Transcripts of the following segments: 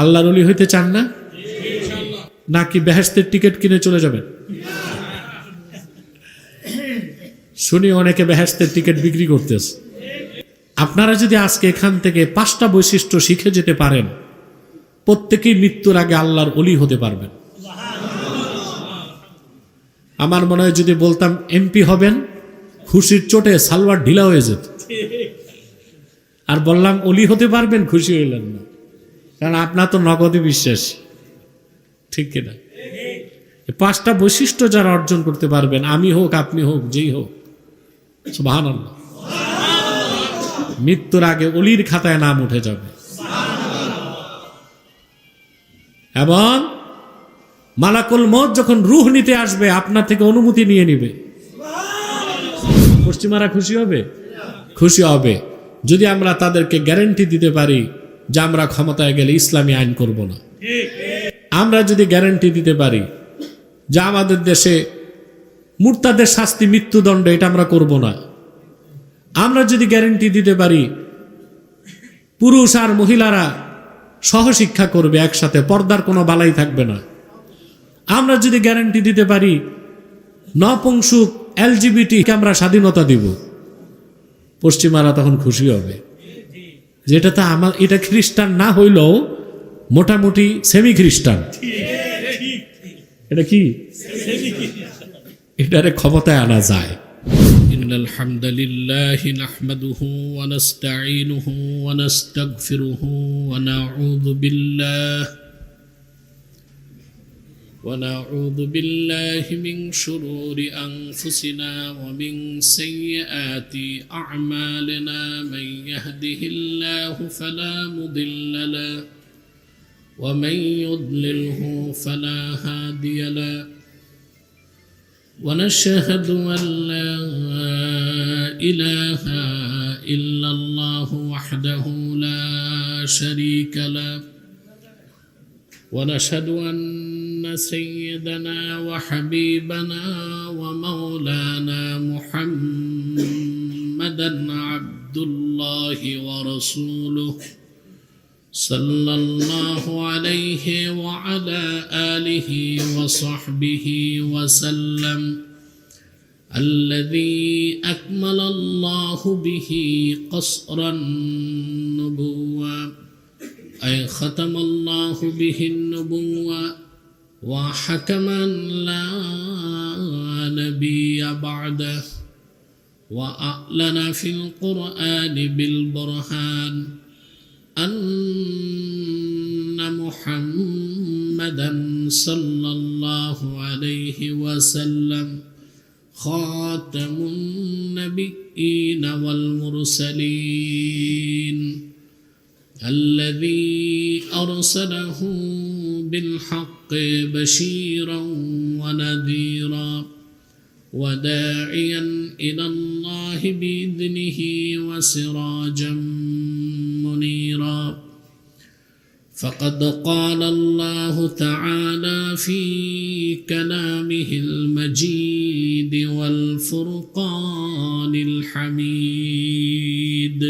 আল্লাহর ওলি হইতে চান না? নাকি বেহেশতের টিকিট কিনে চলে যাবেন? শুনি অনেকে বেহেশতের টিকিট বিক্রি করতেছে। আপনারা যদি আজকে এখান থেকে 5টা বৈশিষ্ট্য শিখে যেতে পারেন, প্রত্যেকেই মৃত্যুর আগে আল্লাহর ওলি হতে পারবেন। আমার মনে হয় যদি বলতাম এমপি হবেন, খুশির চোটে সালোয়ার ঢিলা হয়ে যেত। আর বললাম ওলি হতে পারবেন, খুশি হইলেন না, কারণ আপনার তো নগদে বিশ্বাস, ঠিক কিনা? 5টা বৈশিষ্ট্য যারা অর্জন করতে পারবেন, আমি হোক আপনি হোক যেই হোক, সুবহানাল্লাহ, মৃত্যুর আগে ওলির খাতায় নাম উঠে যাবে। এবং মালাকুল মউত যখন রূহ নিতে আসবে, আপনার থেকে অনুমতি নিয়ে নিবে। পশ্চিমারা খুশি হবে? খুশি হবে যদি আমরা তাদেরকে গ্যারান্টি দিতে পারি যে আমরা ক্ষমতায় গেলে ইসলামী আইন করব না। আমরা যদি গ্যারান্টি দিতে পারি যে আমাদের দেশে মুরতাদের শাস্তি মৃত্যুদণ্ড, এটা আমরা করব না। আমরা যদি গ্যারান্টি দিতে পারি পুরুষ আর মহিলারা সহশিক্ষা করবে একসাথে, পর্দার কোনো বালাই থাকবে না। আমরা যদি গ্যারান্টি দিতে পারি নপুংসুক এলজিবিটি কে আমরা স্বাধীনতা দিব, পশ্চিমারা তখন খুশি হবে। যেটা তো আমার, এটা খ্রিস্টান না হইলেও মোটামুটি সেমি খ্রিস্টান। এটা কি? এটারে ক্ষমতায় আনা যায়। ইন্নাল হামদালিল্লাহি নাহমাদুহু ওয়া নাস্তাঈনুহু ওয়া নাস্তাগফিরুহু ওয়া ونعوذ بالله من شرور أنفسنا ومن سيئات أعمالنا من يهده الله فلا مضل له ومن يضلله فلا هادي له ونشهد أن لا إله إلا الله وحده لا شريك له ونشهد أن سيدنا وحبيبنا ومولانا محمدا عبد الله ورسوله صلى الله عليه وعلى آله وصحبه وسلم الذي أكمل الله به قصر النبوة أي ختم الله به النبوة وحكما لا نبي بعده وأعلن في القرآن بالبرهان أن محمدا صلى الله عليه وسلم خاتم النبيين والمرسلين الذي أرسله بالحق بشيرا ونذيرا وداعيا إلى الله بإذنه وسراجا منيرا فقد قال الله تعالى في كلامه المجيد والفرقان الحميد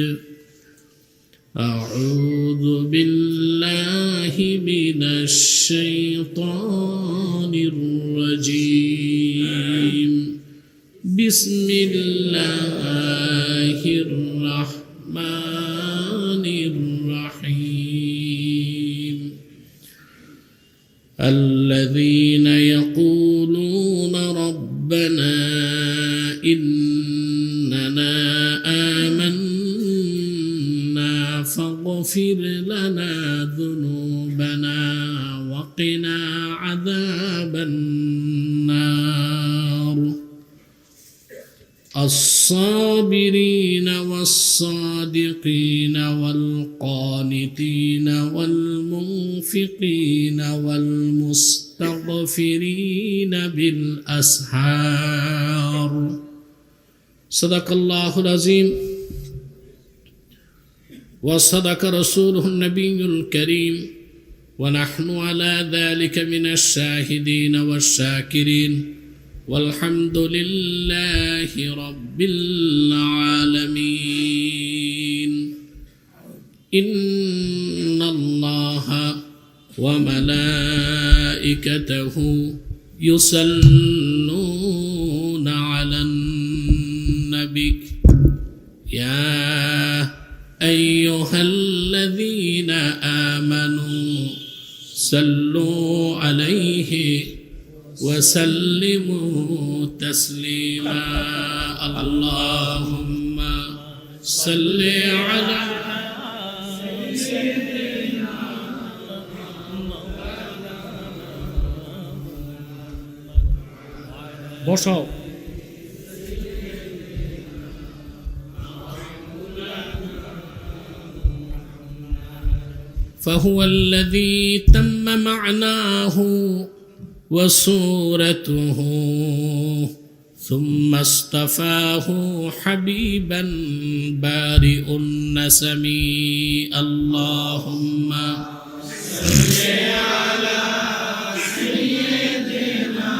أعوذ بالله من الشيطان الرجيم بسم الله الرحمن الرحيم الذين يقولون ربنا إننا آمنا فاغفر لنا ذنوبنا وقنا عذاب النار الصابرين والصادقين والقانتين والمنفقين والمستغفرين بالأسحار صدق الله العظيم وصدق رسوله النبي الكريم ونحن على ذلك من الشاهدين والشاكرين والحمد لله رب العالمين إن الله وملائكته يصلون على النبي يا أيها الذين آمنوا صلوا عليه وسلموا تسليما اللهم صل على বসাও فهو الذي تم معناه وصورته ثم اصطفاه حبيبا بارئ النسم اللهم صل على سيدنا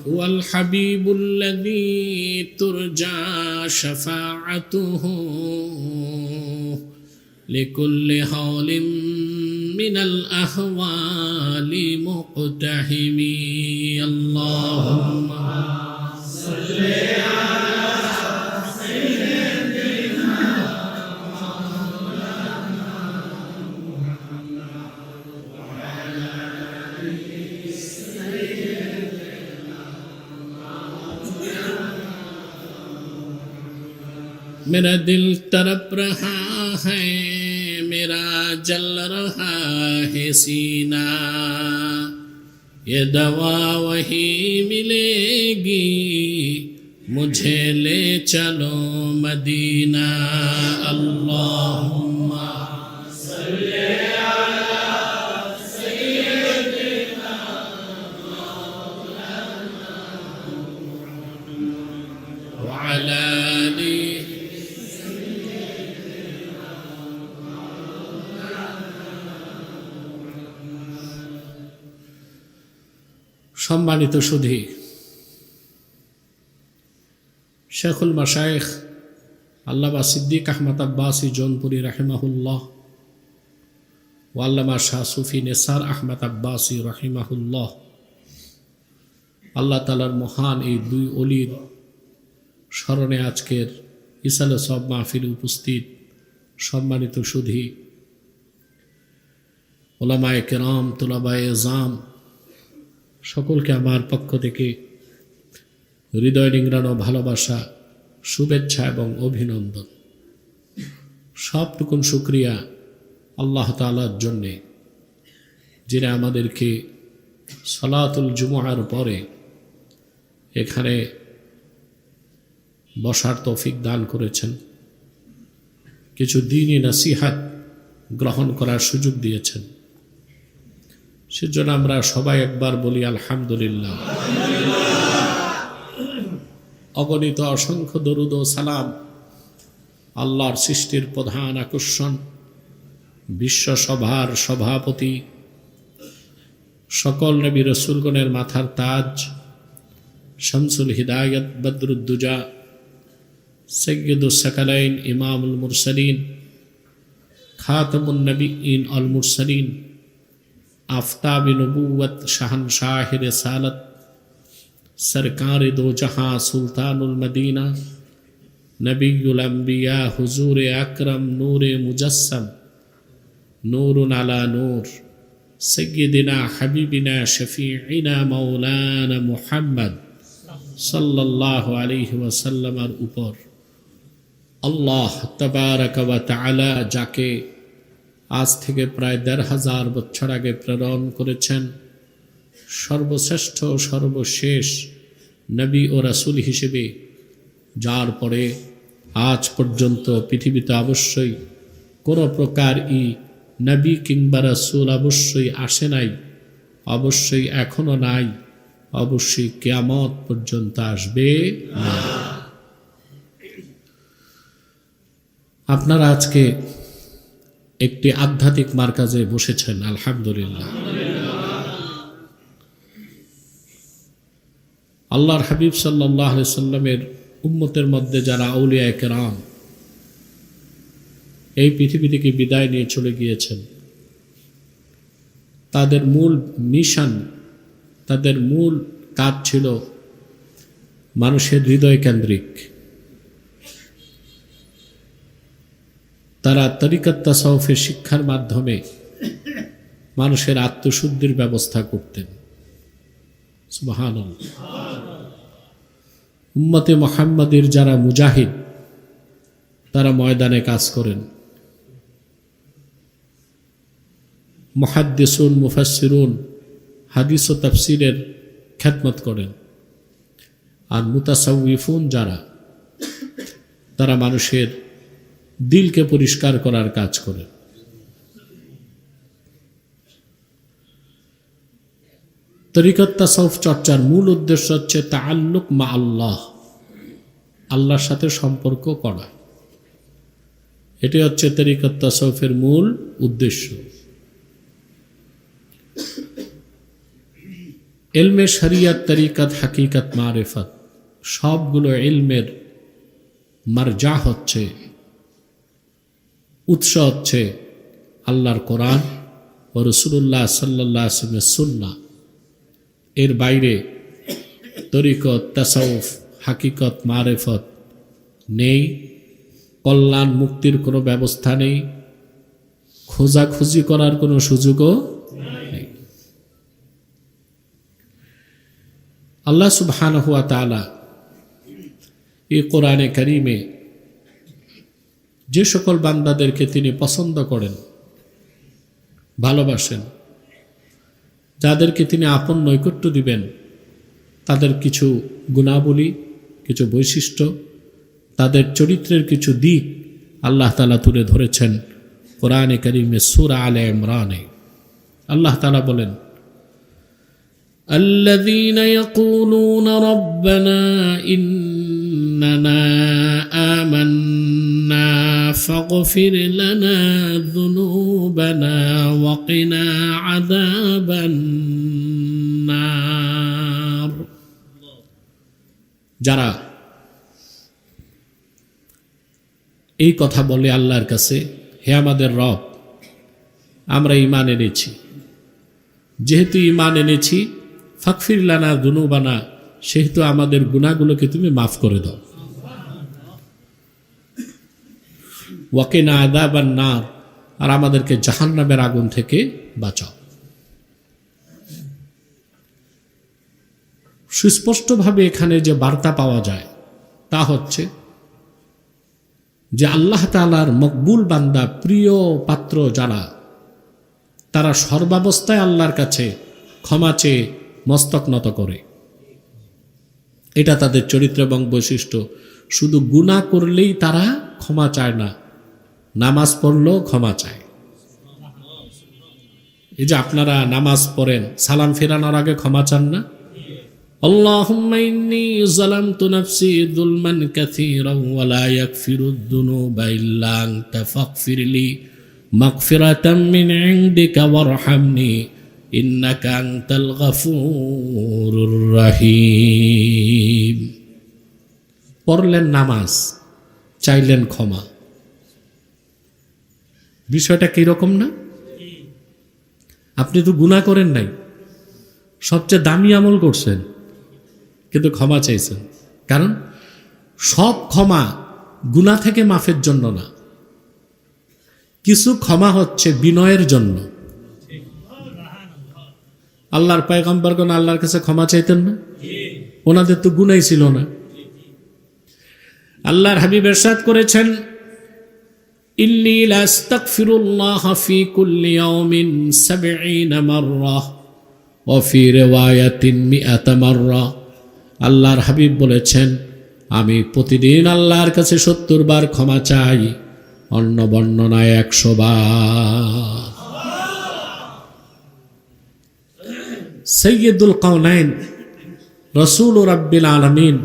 هو الحبيب الذي ترجى شفاعته لكل حول من الأهوال مقتحم اللهم صل على سيدنا मेरा दिल तड़प रहा है मेरा जल रहा है सीना ये दवा वही मिलेगी मुझे ले चलो मदीना अल्लाहुम्मा सल्ली अला सय्यिदिना व अला आलिहि সম্মানিত সুধী শেখুল মাশায়েখ আল্লামা সিদ্দিক আহমদ আব্বাসী জৌনপুরী রাহিমাহুল্লাহ ও আল্লামা শাহ সুফি নেসার আহমদ আব্বাসী রাহিমাহুল্লাহ আল্লাহ তাআলার মহান এই দুই অলির স্মরণে আজকের ইসালে সব মাহফিলে উপস্থিত সম্মানিত সুধী ওলামায়ে কেরাম তুলাবায়ে জাম সকলকে আমার পক্ষ থেকে হৃদয় নিংড়ানো ভালোবাসা শুভেচ্ছা এবং অভিনন্দন সবটুকুন শুকরিয়া আল্লাহ তাআলার জন্যে যিনি আমাদেরকে সালাতুল জুমআর পরে এখানে বসার তৌফিক দান করেছেন কিছু দ্বীনি নসিহত গ্রহণ করার সুযোগ দিয়েছেন সেজন্য আমরা সবাই একবার বলি আলহামদুলিল্লাহ অগণিত অসংখ্য দরুদ ও সালাম আল্লাহর সৃষ্টির প্রধান আকর্ষণ বিশ্বসভার সভাপতি সকল নবী রাসূলগণের মাথার তাজ শামসুল হিদায়াত বদরুদ্দুজা সৈয়দুস সাকালাইন ইমামুল মুরসালিন খাতামুন নবিয়্যিন আল মুরসালিন आफताब नबूवत शहनशाह रसालत सरकार दो जहां सुल्तानुल मदीना नबीउल अंबिया हुजूर अकरम नूर मुजस्सम नूरुन अला नूर सय्यिदिना हबीबिना शफीइना मौलाना मुहम्मद सल्लल्लाहु अलैहि वसल्लमेর উপর আল্লাহ তাবারক ওয়া তাআলা যাকে আজ থেকে প্রায় ১৫০০ বছর আগে প্রেরণ করেছেন সর্বশ্রেষ্ঠ সর্বশেষ নবী ও রাসূল হিসেবে, যার পরে আজ পর্যন্ত পৃথিবীতে অবশ্যই কোনো প্রকার নবী কিংবা রাসূল অবশ্যই আসে নাই, অবশ্যই এখনো নাই, অবশ্যই কিয়ামত পর্যন্ত আসবে না। আপনারা আজকে একটি আধ্যাত্মিক মারকাজে বসেছেন, আলহামদুলিল্লাহ। আল্লাহর হাবিব সাল্লাল্লাহু আলাইহি সাল্লামের উম্মতের মধ্যে যারা আউলিয়া কেরাম এই পৃথিবী থেকে বিদায় নিয়ে চলে গিয়েছেন, তাদের মূল মিশন, তাদের মূল কাজ ছিল মানুষের হৃদয় কেন্দ্রিক। তারা তরিকত তাসাউফের শিক্ষার মাধ্যমে মানুষের আত্মশুদ্ধির ব্যবস্থা করতেন। সুবহানাল্লাহ। উম্মতে মুহাম্মাদের যারা মুজাহিদ, তারা ময়দানে কাজ করেন। মুহাদ্দিসুন, মুফাসসিরুন হাদিস ও তাফসীরের খেদমত করেন। আর মুতাসাউফিফুন যারা, তারা মানুষের দিলকে পরিষ্কার করার কাজ করেন। তরিকত তাসাউফ চর্চার মূল উদ্দেশ্য হচ্ছে তাআল্লুক মা আল্লাহ, আল্লাহর সাথে সম্পর্ক করা। এটি হচ্ছে তরিকত তাসাউফের মূল উদ্দেশ্য। ইলমে শরিয়ত, তরিকত, হাকিকত, মারিফত সবগুলো ইলমের মারজা হচ্ছে, উৎস হচ্ছে আল্লাহর কোরআন ও রাসূলুল্লাহ সাল্লাল্লাহু আলাইহি ওয়াসাল্লামের সুন্নাহ। এর বাইরে তরিকত, তাসাউফ, হাকিকত, মারিফত নেই। কল্যাণ মুক্তির কোনো ব্যবস্থা নেই, খোঁজাখুঁজি করার কোনো সুযোগও নেই। আল্লাহ সুবহানাহু ওয়া তাআলা এই কোরআনে কারীমে যে সকল বান্দাদেরকে তিনি পছন্দ করেন, ভালোবাসেন, যাদেরকে তিনি আপন নৈকট্য দিবেন, তাদের কিছু গুণাবলী, কিছু বৈশিষ্ট্য, তাদের চরিত্রের কিছু দিক আল্লাহ তাআলা তুলে ধরেছেন কোরআনে কারীমে সূরা আলে ইমরানে। আল্লাহ তাআলা বলেন, الذين يقولون ربنا إننا آمنا فاغفر لنا ذنوبنا وقنا عذاب النار। যারা এই কথা বলে আল্লাহর কাছে, হে আমাদের রব, আমরা ঈমান এনেছি, যেহেতু ঈমান এনেছি, ফাগফির লানা যুনুবানা, সেহেতু আমাদের গুনাহগুলোকে তুমি মাফ করে দাও। ওয়াকিনা আযাবান নার, আর আমাদেরকে জাহান্নামের আগুন থেকে বাঁচাও। সুস্পষ্টভাবে এখানে যে বার্তা পাওয়া যায় তা হচ্ছে যে আল্লাহ তাআলার মকবুল বান্দা, প্রিয় পাত্র যারা, তারা সর্বাবস্থায় আল্লাহর কাছে ক্ষমা চেয়ে মস্তক নত করে। এটা তাদের চরিত্র এবং বৈশিষ্ট্য। শুধু গুনাহ করলেই তারা ক্ষমা চায় না, নামাজ পড়লেও ক্ষমা চায়। এই যে আপনারা নামাজ পড়েন, সালাম ফেরানোর আগে ক্ষমা চান না? আল্লাহুম্মা ইন্নী যালামতু নাফসি যুলমান কাসীরান ওয়া লা ইয়াগফিরুদ যুনুবা ইল্লা আনতা ফাগফিরলি মাগফিরাতাম মিন ইনদিকা ওয়ারহামনি ইন্নাকা আনতাল গফুরুর রহিম। পড়লেন নামাজ, চাইলেন ক্ষমা। বিষয়টা কিরকম না? আপনি তো গুনাহ করেন নাই, সবচেয়ে দামি আমল করছেন, কিন্তু ক্ষমা চাইছেন। কারণ সব ক্ষমা গুনাহ থেকে মাফের জন্য না, কিছু ক্ষমা হচ্ছে বিনয়ের জন্য। আল্লাহর পয়গম্বরগণ আল্লাহর কাছে ক্ষমা চাইতেন না? ওনাদের তো গুনাহই ছিল না। আল্লাহর হাবিব ইরশাদ করেছেন, ইন্নী লা আস্তাগফিরুল্লাহ ফি কুল্লি ইয়াউমিন 70 মাররা ওয়া ফি রিওয়ায়াতিন 100 মাররা। আল্লাহর হাবিব বলেছেন, আমি প্রতিদিন আল্লাহর কাছে 70 বার ক্ষমা চাই, অন্য বর্ণনায় 100 বার। সৈয়দুল কাউনাইন, রসুল রাব্বিল আলামিন,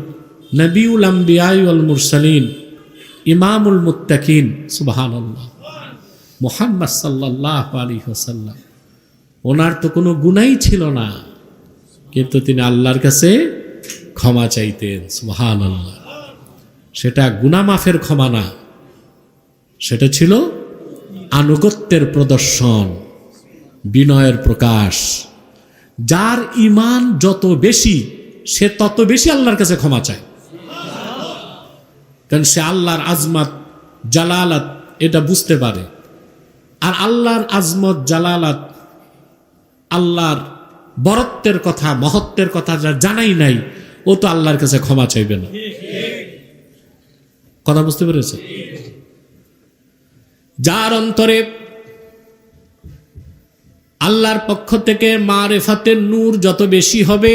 নবিউল আম্বিয়া ওয়াল মুরসালিন, ইমামুল মুত্তাকিন, সুবহানাল্লাহ, মুহাম্মদ সাল্লাল্লাহু আলাইহি ওয়াসাল্লাম, ওনার তো কোনো গুনাহই ছিল না, কিন্তু তিনি আল্লাহর কাছে ক্ষমা চাইতেন। সুবহানাল্লাহ। সেটা গুনাহ মাফের ক্ষমা না, সেটা ছিল আনুগত্যের প্রদর্শন, বিনয়ের প্রকাশ। যার ঈমান যত বেশি সে তত বেশি আল্লাহর কাছে ক্ষমা চায়, কারণ সে আল্লাহর আজমত জালালাত এটা বুঝতে পারে। আর আল্লাহর আজমত জালালাত, আল্লাহর বরত্বের কথা, মহত্বের কথা যা জানাই নাই, ও তো আল্লাহর কাছে ক্ষমা চাইবে না। কথা বুঝতে পেরেছে? যার অন্তরে আল্লাহর পক্ষ থেকে মারিফাতের নূর যত বেশি হবে,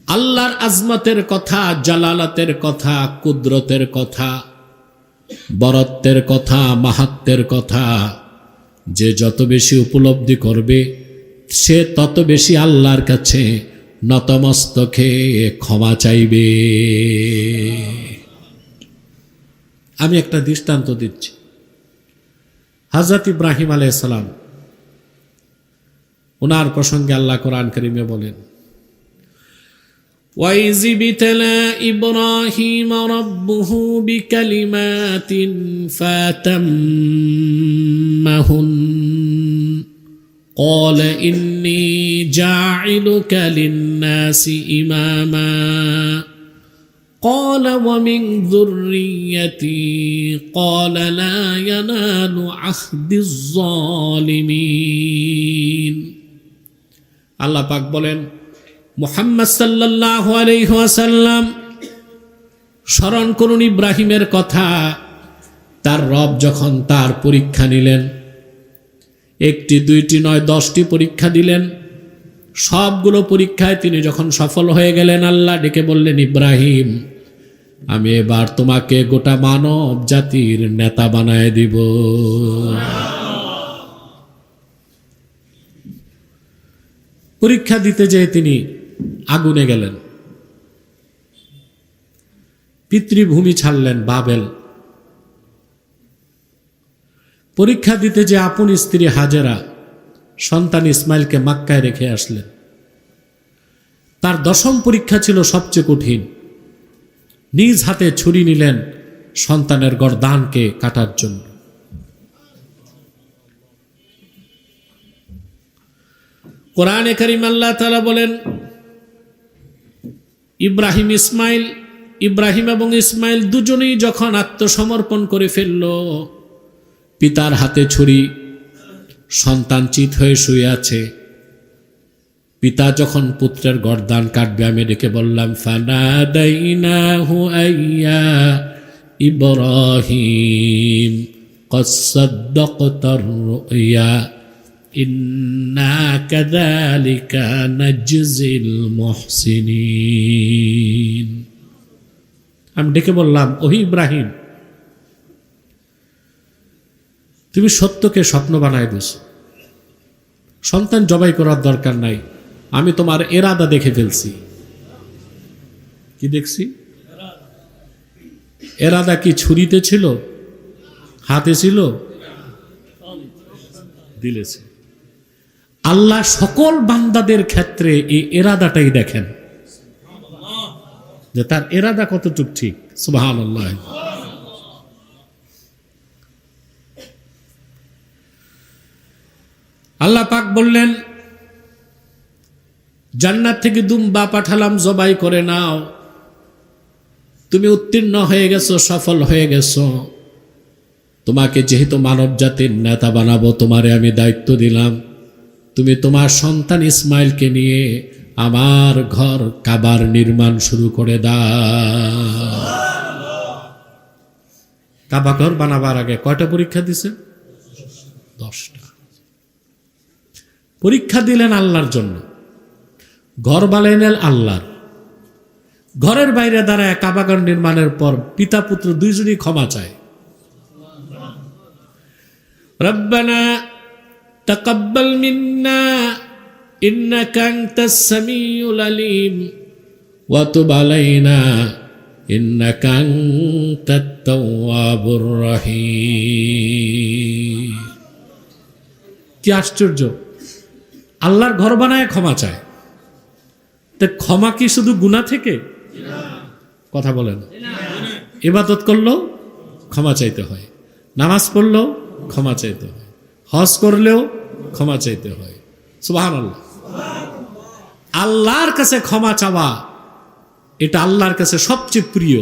আল্লাহর আজমতের কথা, জালালাতের কথা, কুদরতের কথা, বরত্বের কথা, মাহাত্মের কথা যে যত বেশি উপলব্ধি করবে, সে তত বেশি আল্লাহর কাছে নতমস্তকে ক্ষমা চাইবে। আমি একটা দৃষ্টান্ত দিচ্ছি। হযরত ইব্রাহিম আলাইহিস সালাম, ওনার প্রসঙ্গে আল্লাহ কোরআন কারীমে বলেন, وَإِذِ ابْتَلَى إِبْرَاهِيمَ رَبُّهُ بِكَلِمَاتٍ فَأَتَمَّهُنَّ قَالَ إِنِّي جَاعِلُكَ لِلنَّاسِ إِمَامًا قَالَ وَمِنْ ذُرِّيَّتِي قَالَ لَا يَنَالُ عَهْدِ الظَّالِمِينَ। আল্লাহ পাক বলেন, মুহাম্মদ সাল্লাল্লাহু আলাইহি ওয়াসাল্লাম স্মরণ করুন ইব্রাহিমের কথা। তার রব যখন তার পরীক্ষা নিলেন, একটি দুইটি নয় 10টি পরীক্ষা দিলেন। সবগুলো পরীক্ষায় তিনি যখন সফল হয়ে গেলেন, আল্লাহ ডেকে বললেন, ইব্রাহিম, আমি এবার তোমাকে গোটা মানব জাতির নেতা বানায় দিব। পরীক্ষা দিতে যেয়ে তিনি আগুনে গেলেন, পিতৃভূমি ছাড়লেন বাবেল। পরীক্ষা দিতে যে আপন স্ত্রী হাজেরা সন্তান ইসমাইলকে মক্কায় রেখে আসলেন। তার 10ম পরীক্ষা ছিল সবচেয়ে কঠিন। নিজ হাতে ছুরি নিলেন সন্তানের গর্দানকে কাটার জন্য। কোরআনে কারীম আল্লাহ তাআলা বলেন, ইব্রাহিম এবং ইসমাইল দুজনেই যখন আত্মসমর্পণ করে ফেলল, পিতার হাতে ছুরি, সন্তান চিত হয়ে শুয়ে আছে। পিতা যখন পুত্রের গর্দান কাটবে, আমি ডেকে বললাম, ফানাদাইনাহু আইয়া ইব্রাহিম ক্বাদ সাদ্দাকতার রুয়া ইন্না কাযালিকা নাজজিল মুহসিনিন। আমি ডেকে বললাম, ওহি ইব্রাহিম, তুমি সত্যকে স্বপ্ন বানায় দিয়েছ। সন্তান জবাই করার দরকার নাই, আমি তোমার এরাদা দেখে ফেলছি। কি দেখছি? এরাদা কি ছুরিতে ছিল, হাতে ছিল, দিলেছে। আল্লাহ সকল বান্দাদের ক্ষেত্রে এই এরাদাটাই দেখেন, যে তার এরাদা কতটুকু ঠিক। সুবহানাল্লাহ। আল্লাহ পাক বললেন, জান্নাত থেকে দুম্বা পাঠালাম, জবাই করে নাও। তুমি উত্তীর্ণ হয়ে গেছো, সফল হয়ে গেছো। তোমাকে যেহেতু মানব জাতির নেতা বানাবো, তোমারে আমি দায়িত্ব দিলাম, তুমি তোমার সন্তান ইসমাইলকে নিয়ে আমার ঘর কাবার নির্মাণ শুরু করে দাও। কাবা ঘর বানাবার আগে কয়টা পরীক্ষা দিছে? 10টা পরীক্ষা দিলেন আল্লাহর জন্য। ঘর বানাইলেন আল্লাহর। ঘরের বাইরে দাঁড়ায় কাবাঘর নির্মাণের পর পিতা পুত্র দুইজনই ক্ষমা চায়। রব্বানা তাকাব্বাল মিন্না ইন্নাকা আনতাস সামিউল আলিম ওয়া তুব আলাইনা ইন্নাকা আনতাত তাওয়াবুর রহিম। কি আশ্চর্য! আল্লাহর ঘর বানায় ক্ষমা চায়। তো ক্ষমা কি শুধু গুনাহ থেকে? কথা বলেন। ইবাদত করলেও ক্ষমা চাইতে হয়, নামাজ পড়লেও ক্ষমা চাইতে হয়, হজ করলেও ক্ষমা চাইতে হয়। সুবহানাল্লাহ। আল্লাহর কাছে ক্ষমা চাওয়া এটা আল্লাহর কাছে সবচেয়ে প্রিয়।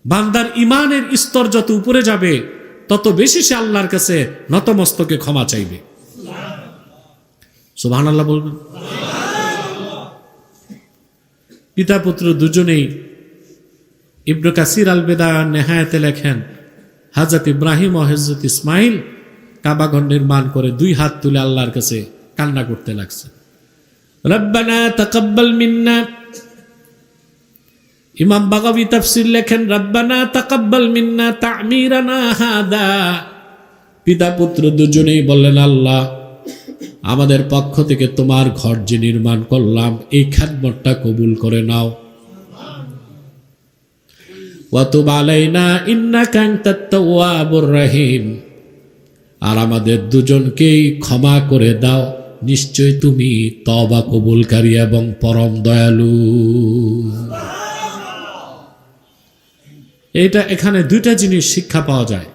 বান্দার ইমানের স্তর যত উপরে যাবে তত বেশি সে আল্লাহর কাছে নতমস্তকে ক্ষমা চাইবে। সুবহানাল্লাহ বলবেন। পিতা পুত্র দুজনেই ইবনে কাসির আল বিদায়া নেহায়াতে লেখেন, হযরত ইব্রাহিম ও হযরত ইসমাইল কাবাঘর নির্মাণ করে দুই হাত তুলে আল্লাহর কাছে কান্না করতে লাগছে, রব্বানা তাকাব্বাল মিন্না। ইমাম বাগাবী তাফসীর লেখেন, রব্বানা তাকাব্বাল মিন্না তা'মিরানা হাদা। পিতা পুত্র দুজনেই বললেন, আল্লাহ আমাদের পক্ষ থেকে তোমার ঘর যে নির্মাণ করলাম এই খিদমতটা কবুল করে নাও। ওয়া তুব আলাইনা ইন্নাকা আনতাত তাওয়াবুর রহিম। আর আমাদের দুজনকেই ক্ষমা করে দাও, নিশ্চয় তুমি তওবা কবুলকারী এবং পরম দয়ালু। এইটা এখানে দুইটা জিনিস শিক্ষা পাওয়া যায়।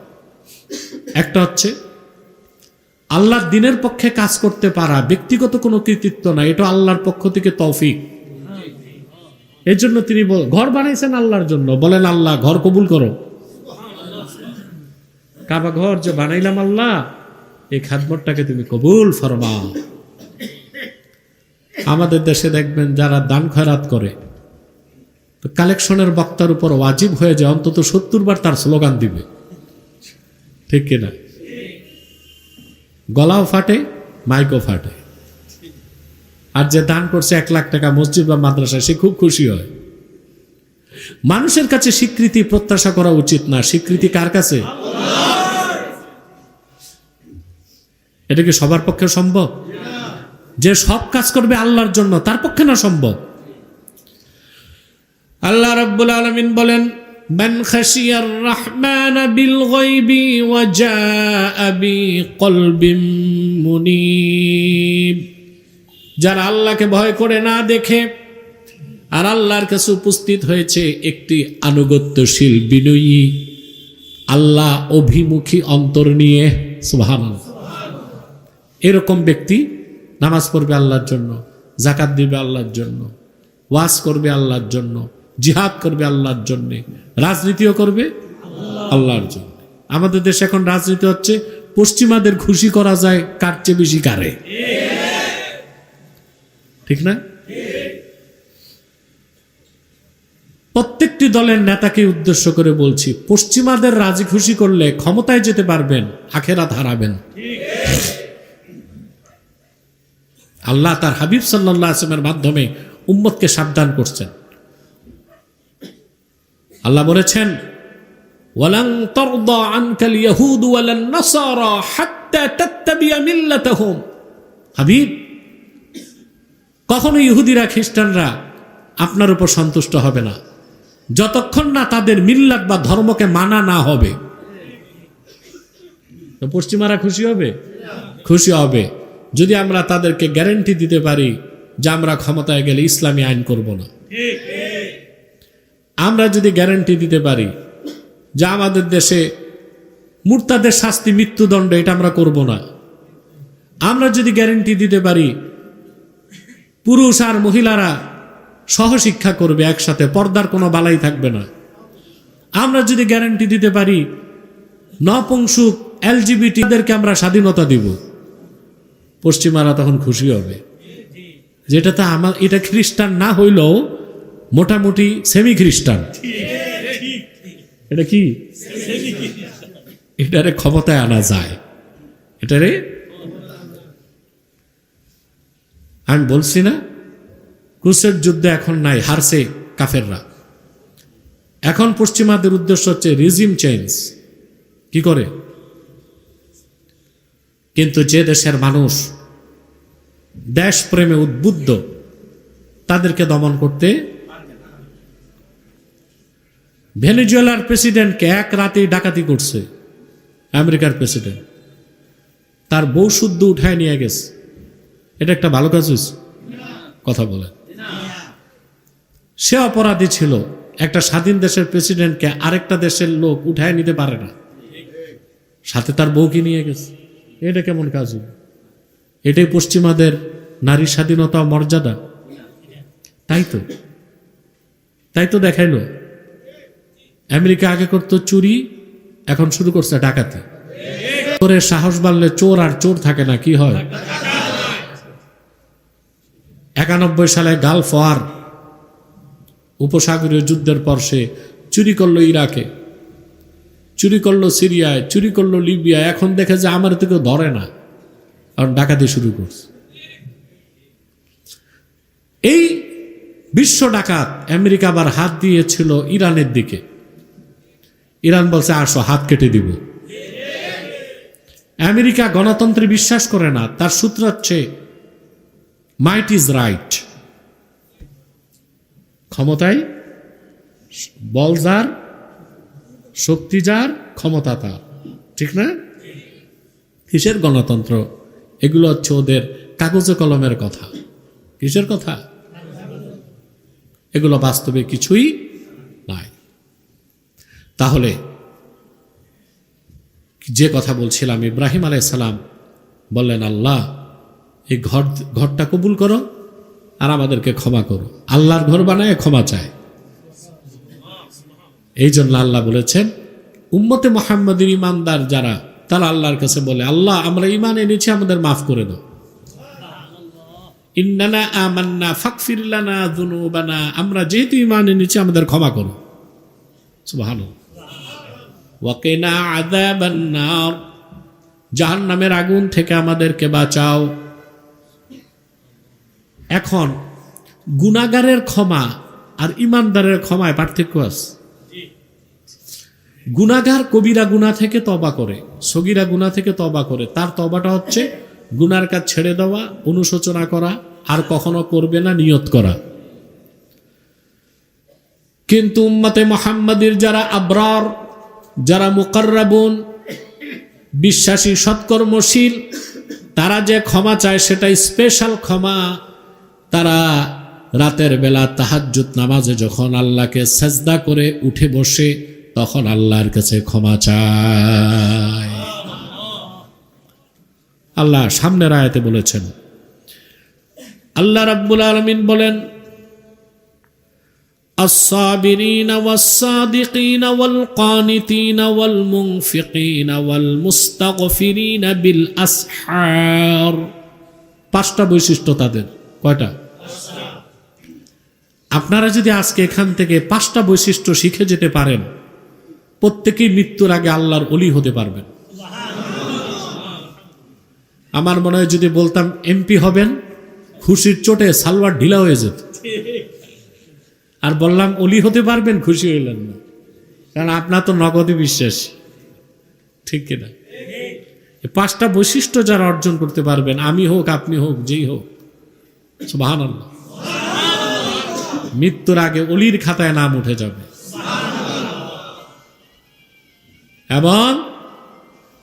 একটা হচ্ছে আল্লাহর দ্বীনের পক্ষে কাজ করতে পারা ব্যক্তিগত কোনো কৃতিত্ব না, এটা আল্লাহর পক্ষ থেকে তৌফিক। এর জন্য তিনি ঘর বানাইছেন আল্লাহর জন্য, বলেন আল্লাহ ঘর কবুল করো। কাবা ঘর যে বানাইলাম আল্লাহ, এই খিদমতটাকে তুমি কবুল ফরমাও। আমাদের দেশে দেখবেন যারা দান খয়রাত করে, তো কালেকশনের বক্তার উপর ওয়াজিব হয়ে যায় অন্তত 70 বার তার স্লোগান দিবে, ঠিক কিনা? গলাও ফাটে, মাইকও ফাটে। আর যে দান করছে 1 লাখ টাকা মসজিদ বা মাদ্রাসায়, সে খুব খুশি হয়। মানুষের কাছে স্বীকৃতি প্রত্যাশা করা উচিত না, স্বীকৃতি কার কাছে? এটা কি সবার পক্ষে সম্ভব? যে সব কাজ করবে আল্লাহর জন্য, তার পক্ষে না সম্ভব। আল্লাহ রাব্বুল আলামিন বলেন, মান খাশিয়ার রহমান বিল গায়বি ওয়া জাআ বিকলবিন মুনিব। যারা আল্লাহকে ভয় করে না দেখে আর আল্লাহর কাছে উপস্থিত হয়েছে একটি আনুগত্যশীল বিনয়ী আল্লাহ অভিমুখী অন্তর নিয়ে, সুবহানাল্লাহ, এরকম ব্যক্তি নামাজ পড়বে আল্লাহর জন্য, যাকাত দিবে আল্লাহর জন্য, ওয়াজ করবে আল্লাহর জন্য, জিহাদ করবে আল্লাহর জন্য, রাজনীতিও করবে আল্লাহর জন্য। আমাদের দেশে এখন রাজনীতি হচ্ছে পশ্চিমাদের খুশি করা যায় কার চেয়ে বেশি কারে, ঠিক না? প্রত্যেকটি দলের নেতাকে উদ্দেশ্য করে বলছি, পশ্চিমাদের রাজি খুশি করলে ক্ষমতায় যেতে পারবেন, আখেরাত হারাবেন। আল্লাহ তার হাবিব সাল্লাল্লাহু আলাইহি ওয়াসাল্লামের মাধ্যমে উম্মতকে সাবধান করছেন। আল্লাহ বলেছেন, ওয়ালান তারদা আনকাল ইয়াহুদ ওয়ালান নাসারা হাত্তা তাত্তাবিয়া মিল্লাতাহুম। হাবিব, কখনো ইহুদিরা খ্রিস্টানরা আপনার উপর সন্তুষ্ট হবে না যতক্ষণ না তাদের মিল্লাত বা ধর্মকে মানা না হবে। তো পশ্চিমারা খুশি হবে? খুশি হবে যদি আমরা তাদেরকে গ্যারান্টি দিতে পারি যে আমরা ক্ষমতায় গেলে ইসলামী আইন করব না। আমরা যদি গ্যারান্টি দিতে পারি যে আমাদের দেশে মুরতাদের শাস্তি মৃত্যুদণ্ড, এটা আমরা করব না। আমরা যদি গ্যারান্টি দিতে পারি পুরুষ আর মহিলারা সহশিক্ষা করবে একসাথে, পর্দার কোনো বালাই থাকবে না। আমরা যদি গ্যারান্টি দিতে পারি নপুংসুক এলজিবিটিদেরকে আমরা স্বাধীনতা দিব, পশ্চিমারা তখন খুশি হবে। যেটা তো আমার, এটা খ্রিস্টান না হইলেও মোটামুটি সেমি খ্রিস্টান। এটা কি? এটারে ক্ষমতায় আনা যায়। এটারে আমি বলছি না, ক্রুসেড যুদ্ধে এখন নাই, হারছে কাফেররা। এখন পশ্চিমাদের উদ্দেশ্য হচ্ছে রিজিম চেঞ্জ। কি করে? কিন্তু যে দেশের মানুষ দেশ প্রেমে উদ্বুদ্ধ, তাদেরকে দমন করতে। ভেনেজুয়েলার প্রেসিডেন্টকে এক রাতেই ডাকাতি করছে আমেরিকার প্রেসিডেন্ট, তার বউ শুদ্ধ উঠায় নিয়ে গেছে। এটা একটা ভালো কাজ হয়েছে? কথা বলেন। সে অপরাধী ছিল। একটা স্বাধীন দেশের প্রেসিডেন্টকে আরেকটা দেশের লোক উঠায় নিতে পারে না, সাথে তার বউকে নিয়ে গেছে। এটা কেমন কাজ? এটাই পশ্চিমাদের নারী স্বাধীনতা ও মর্যাদা? তাই তো দেখাইলো। আমেরিকা আগে করতো চুরি, এখন শুরু করছে ডাকাতি। চোরের সাহস বাড়লে চোর আর চোর থাকে না, কি হয়? 91 সালে গালফ ওয়ার, উপসাগরীয় যুদ্ধের পর সে চুরি করলো ইরাকে, চুরি করলো সিরিয়ায়, চুরি করলো লিবিয়ায়। এখন দেখে যে আমার তো কেউ ধরে না, কারণ ডাকাতি শুরু করছে। এই বিশ্ব ডাকাত আমেরিকা আবার হাত দিয়েছিল ইরানের দিকে। ইরান বলছে আসো, হাত কেটে দিব। আমেরিকা গণতন্ত্রে বিশ্বাস করে না। তার সূত্র হচ্ছে মাইট ইজ রাইট, ক্ষমতায় বল যার, শক্তি যার, ক্ষমতা তার, ঠিক না? কিসের গণতন্ত্র? এগুলো হচ্ছে ওদের কাগজে কলমের কথা। কিসের কথা? এগুলো বাস্তবে কিছুই নাই। তাহলে যে কথা বলছিলাম, ইব্রাহিম আলাইহিস সালাম বললেন, আল্লাহ এই ঘরটা কবুল করো আর আমাদেরকে ক্ষমা করো। আল্লাহর ঘর বানায় ক্ষমা চায়। এই জন্য আল্লাহ বলেছেন, উম্মতে মুহাম্মাদের ইমানদার যারা, তারা আল্লাহর কাছে বলে, আল্লাহ আমরা ঈমান এনেছি, আমাদের মাফ করে দাও। ইন্নানা আমান্না ফাগফির লানা যুনুবানা, আমরা যেহেতু ঈমান এনেছি আমাদের ক্ষমা করো। সুবহানাল্লাহ। ওয়া কিনা আযাবান নার, জাহান্নামের আগুন থেকে আমাদেরকে বাঁচাও। এখন গুনাহগারের ক্ষমা আর ইমানদারের ক্ষমায় পার্থক্য আছে। গুনাহগার কবিরা গুনাহ থেকে তওবা করে, সগীরা গুনাহ থেকে তওবা করে। তার তওবাটা হচ্ছে গুনার কাজ ছেড়ে দেওয়া, অনুশোচনা করা, আর কখনো করবে না নিয়ত করা। কিন্তু উম্মতে মুহাম্মাদের যারা আবরার, যারা মুকাররাবুন, বিশ্বাসী সৎকর্মশীল, তারা যে ক্ষমা চায় সেটা স্পেশাল ক্ষমা। তারা রাতের বেলা তাহাজ্জুদ নামাজে যখন আল্লাহকে সেজদা করে উঠে বসে, তখন আল্লাহর কাছে ক্ষমা চায়। আল্লাহ সামনের আয়াতে বলেছেন, আল্লাহ রাব্বুল আলামিন বলেন, আস-সাবিরিনা ওয়াস-সাদিকিনা ওয়াল-কানিতিনা ওয়াল-মুনফিকিনা ওয়াল-মুস্তাগফিরিনা বিল আসহার। 5টা বৈশিষ্ট্য তাদের। কয়টা? আপনারা যদি আজকে এখান থেকে 5টা বৈশিষ্ট্য শিখে যেতে পারেন, প্রত্যেকেই মৃত্যুর আগে আল্লাহর ওলি হতে পারবেন। আমার মনে হয় যদি বলতাম এমপি হবেন, খুশির চোটে সালোয়ার ঢিলা হয়ে যেত। আর বললাম ওলি হতে পারবেন, খুশি হইলেন না, কারণ আপনার তো নগদে বিশ্বাস, ঠিক কিনা? 5টা বৈশিষ্ট্য যারা অর্জন করতে পারবেন, আমি হোক, আপনি হোক, যেই হোক, সুবহানাল্লাহ, মৃত্যুর আগে ওলির খাতায় নাম উঠে যাবে। এবং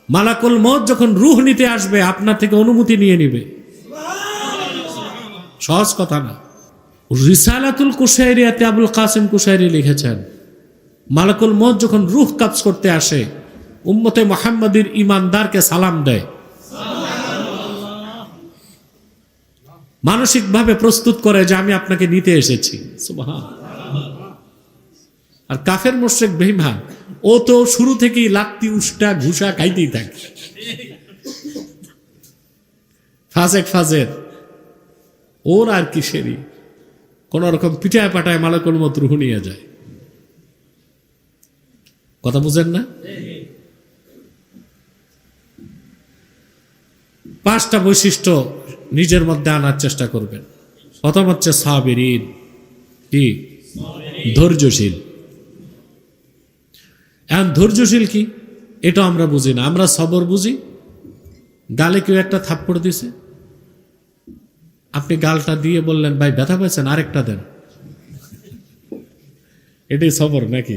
মালাকুল মউত যখন রূহ নিতে আসবে, আপনার থেকে অনুমতি নিয়ে নিবে। সহজ কথা না। রিসালাতুল কুশাইরিয়াতে আবুল কাসিম কুশাইরি লিখেছেন, মালাকুল মউত যখন রূহ কবজ করতে আসে, উম্মতে মুহাম্মাদের ইমানদারকে সালাম দেয়, মানসিকভাবে প্রস্তুত করে যে আমি আপনাকে নিতে এসেছি। সুবহানাল্লাহ। আর কাফের মুশরিক বেঈমান, ও তো শুরু থেকেই লাত্তি উষ্টা ঘুষা খাইতেই থাকে, ফাজের ওর আর কিসেরই, কোন রকম পিটায় পাটায় মালাকুল মউত রূহ নিয়ে যায়। কথা বুঝেন না? 5টা বৈশিষ্ট্য নিজের মধ্যে আনার চেষ্টা করবেন। প্রথম হচ্ছে সাবিরিন, কি? ধৈর্যশীল। এখন ধৈর্যশীল কি এটা আমরা বুঝি না। আমরা সবর বুঝি। গালে কেউ একটা থাপ্পড় দিছে, আপনি গালটা দিয়ে বললেন, ভাই ব্যথা পেয়েছেন, আরেকটা দেন। এটাই সবর নাকি?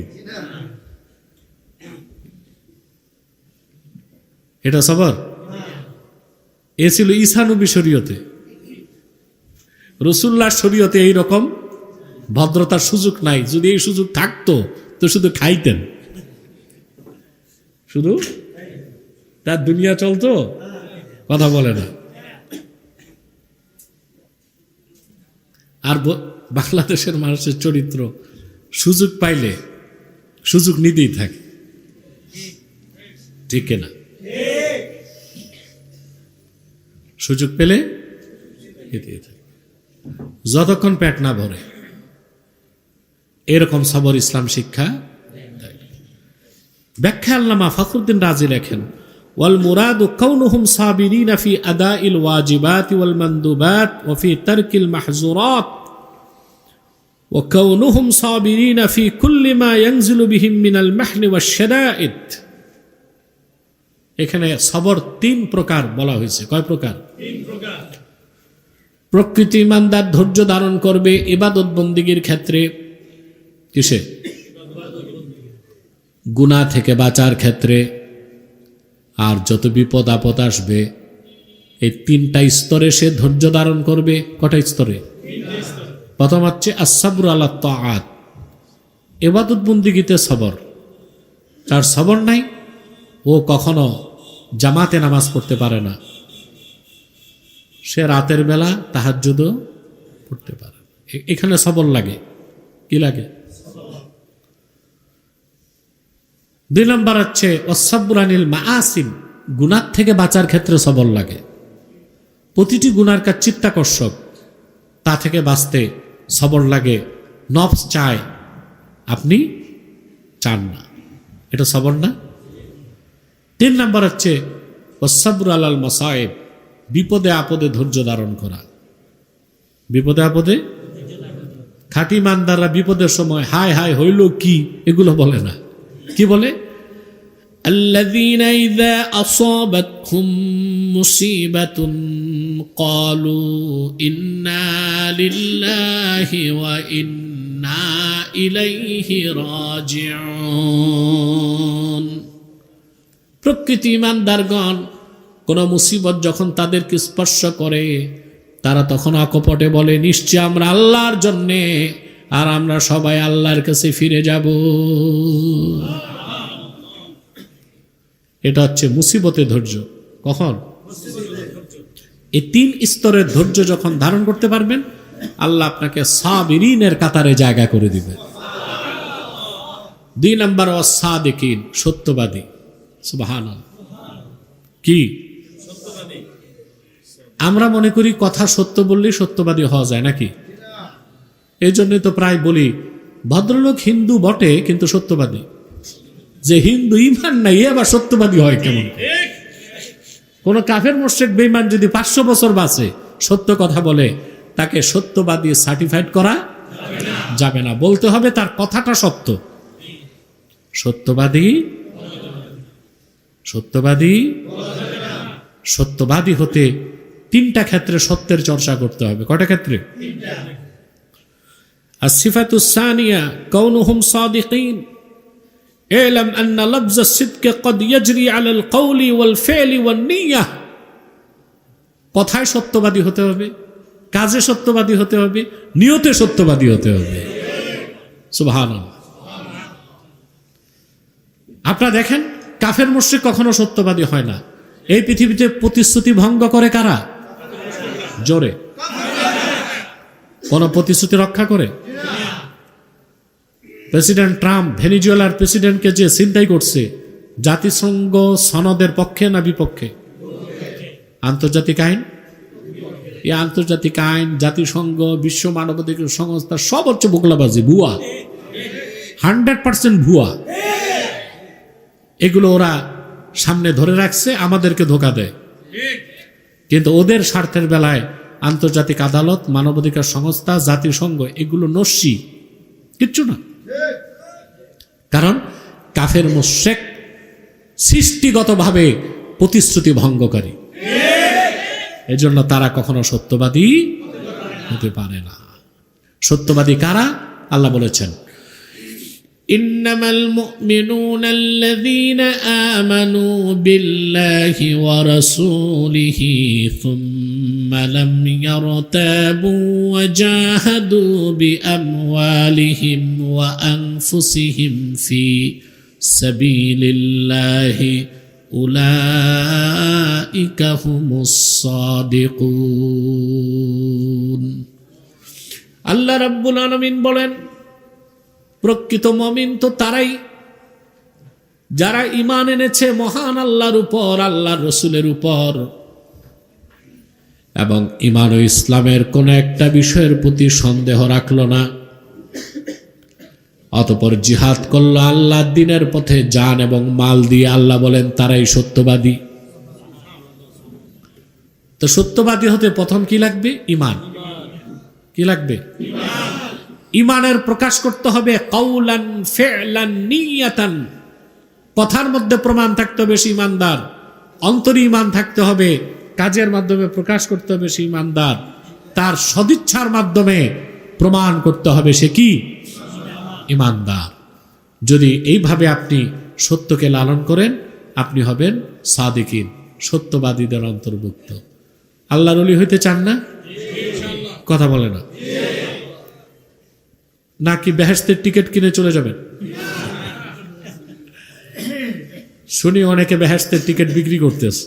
এটা সবর? এ ছিল ঈসা নবী শরীয়তে। রাসূলুল্লাহর শরীয়তে এইরকম ভদ্রতার সুযোগ নাই। যদি এই সুযোগ থাকতো তো শুধু খাইতেন, শুধু তার দুনিয়া চলতো, কথা বলে না। আর বাংলাদেশের মানুষের চরিত্র সুযোগ পাইলে সুযোগ নিতেই থাকে, ঠিক না? সুযোগ পেলে নিতেই থাকে, যতক্ষণ পেট না ভরে। এরকম সবর ইসলাম শিক্ষা। ব্যাখ্যা আল্লামা ফখরুদ্দিন রাজি লেখেন, ওয়াল মুরাদু কাউনুহুম সাবিরিনা ফি আদাইল ওয়াজিবাত ওয়াল মানদুবাত ওয়া ফি তারকিল মাহজুরাত ওয়া কাউনুহুম সাবিরিনা ফি কুল্লি মা ইয়ানজিলু বিহিম মিনাল মাহনি ওয়াশ শাদাইদ। এখানে সবর 3 প্রকার বলা হয়েছে। কয় প্রকার? 3 প্রকার। প্রকৃতি ইমানদার ধৈর্য ধারণ করবে ইবাদত বন্দেগীর ক্ষেত্রে। কিসে? গুনাহ থেকে বাঁচার ক্ষেত্রে। আর যত বিপদ আপদ আসবে এই 3টা স্তরে সে ধৈর্য ধারণ করবে। কটা স্তরে? 3টা স্তরে। প্রথম হচ্ছে আস-সাবরু আলা তাআত, ইবাদত বন্দেগীতে সবর। তার সবর নাই, ও কখনো জামাতে নামাজ পড়তে পারে না, সে রাতের বেলা তাহাজ্জুদও পড়তে পারে। এখানে সবর লাগে। কি লাগে? 2 নম্বর হচ্ছে ওয়াস-সাবরু আনিল মাআসিম, গুনাহ থেকে বাঁচার ক্ষেত্রে সবর লাগে। প্রতিটি গুনার কাজ চিত্তাকর্ষক, তা থেকে বাঁচতে সবর লাগে। নফস চায়, আপনি চান না, এটা সবর না? 3 নম্বর হচ্ছে ওয়াস-সাবরু আলাল মাসায়েব, বিপদে আপদে ধৈর্য ধারণ করা। বিপদে আপদে খাঁটি ইমানদাররা বিপদের সময় হায় হায় হইল কি এগুলো বলে না। কি বলে? আল্লাযীনা ইযা আসাবাতহুম মুসিবাতুন ক্বালু ইন্না লিল্লাহি ওয়া ইন্না ইলাইহি রাজিউন। প্রকৃতি ইমানদারগণ কোন মুসিবত যখন তাদেরকে স্পর্শ করে তারা তখন অকপটে বলে, নিশ্চয় আমরা আল্লাহর জন্যে, আর আমরা সবাই আল্লাহর কাছে ফিরে যাব। এটা হচ্ছে মুসিবতে ধৈর্য। কখন? এই 3 স্তরের ধৈর্য যখন ধারণ করতে পারবেন, আল্লাহ আপনাকে সাবিরিনের কাতারে জায়গা করে দিবে। 2 নম্বর ওয়াস-সাদিকিন, সত্যবাদী। সুবহানাল্লাহ। কি? আমরা মনে করি কথা সত্য বললেই সত্যবাদী হওয়া যায় নাকি? এই জন্যই তো প্রায় বলি ভদ্রলোক হিন্দু বটে কিন্তু সত্যবাদী। যে হিন্দু ইমান নাই এ আবার সত্যবাদী হয় কেমন? কোন কাফের মুশরিক বেঈমান যদি 500 বছর বাঁচে সত্য কথা বলে, তাকে সত্যবাদী সার্টিফাইড করা যাবে না। বলতে হবে তার কথাটা সত্য। সত্যবাদী সত্যবাদী সত্যবাদী হতে 3টা ক্ষেত্রে সত্যের চর্চা করতে হবে। কয়টা ক্ষেত্রে? 3টা। as-sifatus saniya kaunuhum sadiqin ilam anna lafz as-sidq qad yajri 'ala al-qawli wal-fi'li wan-niyyah। কথায় সত্যবাদী হতে হবে, কাজে সত্যবাদী হতে হবে, নিয়তে সত্যবাদী হতে হবে। সুবহানাল্লাহ। আপনারা দেখেন কাফের মুশরিক কখনো সত্যবাদী হয় না। এই পৃথিবীতে প্রতিশ্রুতি ভঙ্গ করে কারা? জোরে। কোন প্রতিশ্রুতি রক্ষা করে? প্রেসিডেন্ট ট্রাম্প ভেনিজুয়েলার প্রেসিডেন্টকে যে ছিনতাই করছে, জাতিসংঘ সনদের পক্ষে না বিপক্ষে? আন্তর্জাতিক আইন, এই আন্তর্জাতিক আইন, জাতিসংঘ, বিশ্ব মানবাধিকার সংস্থা সব হচ্ছে বোকলাবাজি, ভুয়া, 100% ভুয়া। এগুলো ওরা সামনে ধরে রাখছে, আমাদেরকে ধোঁকা দেয়। কিন্তু ওদের স্বার্থের বেলায় আন্তর্জাতিক আদালত, মানবাধিকার সংস্থা, জাতিসংঘ এগুলো নস্যি, কিচ্ছু না। কারণ কাফের মুশরিক সৃষ্টিগতভাবে প্রতিশ্রুতি ভঙ্গকারী, এজন্য তারা কখনো সত্যবাদী হতে পারে না। সত্যবাদী কারা? আল্লাহ বলেছেন, ইন্নামাল মুমিনুনা আল্লাযীনা আমানু বিল্লাহি ওয়া রাসূলিহি সুম্মা ثم لم يرتابوا وجاهدوا بأموالهم وأنفسهم في سبيل الله أولئك هم الصادقون আল্লাহ রাব্বুল আলামিন বলেন, প্রকৃত মুমিন তো তারাই যারা ঈমান এনেছে মহান আল্লাহর উপর, আল্লাহর রাসূলের উপর, এবং ঈমান ও ইসলামের কোন একটা বিষয়ের প্রতি সন্দেহ রাখলো না, অতঃপর জিহাদ করলো আল্লাহর দ্বীনের পথে জান এবং মাল দিয়ে। আল্লাহ বলেন তারাই সত্যবাদী। তো সত্যবাদী হতে প্রথম কি লাগবে? ঈমান। কি লাগবে? ঈমানের প্রকাশ করতে হবে কাউলান ফি'লান নিয়াতান। কথার মধ্যে প্রমাণ থাকতে হবে সে ঈমানদার, অন্তরে ঈমান থাকতে হবে, কাজের মাধ্যমে প্রকাশ করতে হবে সে ঈমানদার, তার সদিচ্ছার মাধ্যমে প্রমাণ করতে হবে সে কি ঈমানদার। যদি এইভাবে আপনি সত্যকে লালন করেন, আপনি হবেন সাদিকিন, সত্যবাদীদের অন্তর্ভুক্ত। আল্লাহর ওলি হইতে চান না? কথা বলে না নাকি বেহেশতের টিকিট কিনে চলে যাবেন? শুনি অনেকে বেহেশতের টিকিট বিক্রি করতেছে।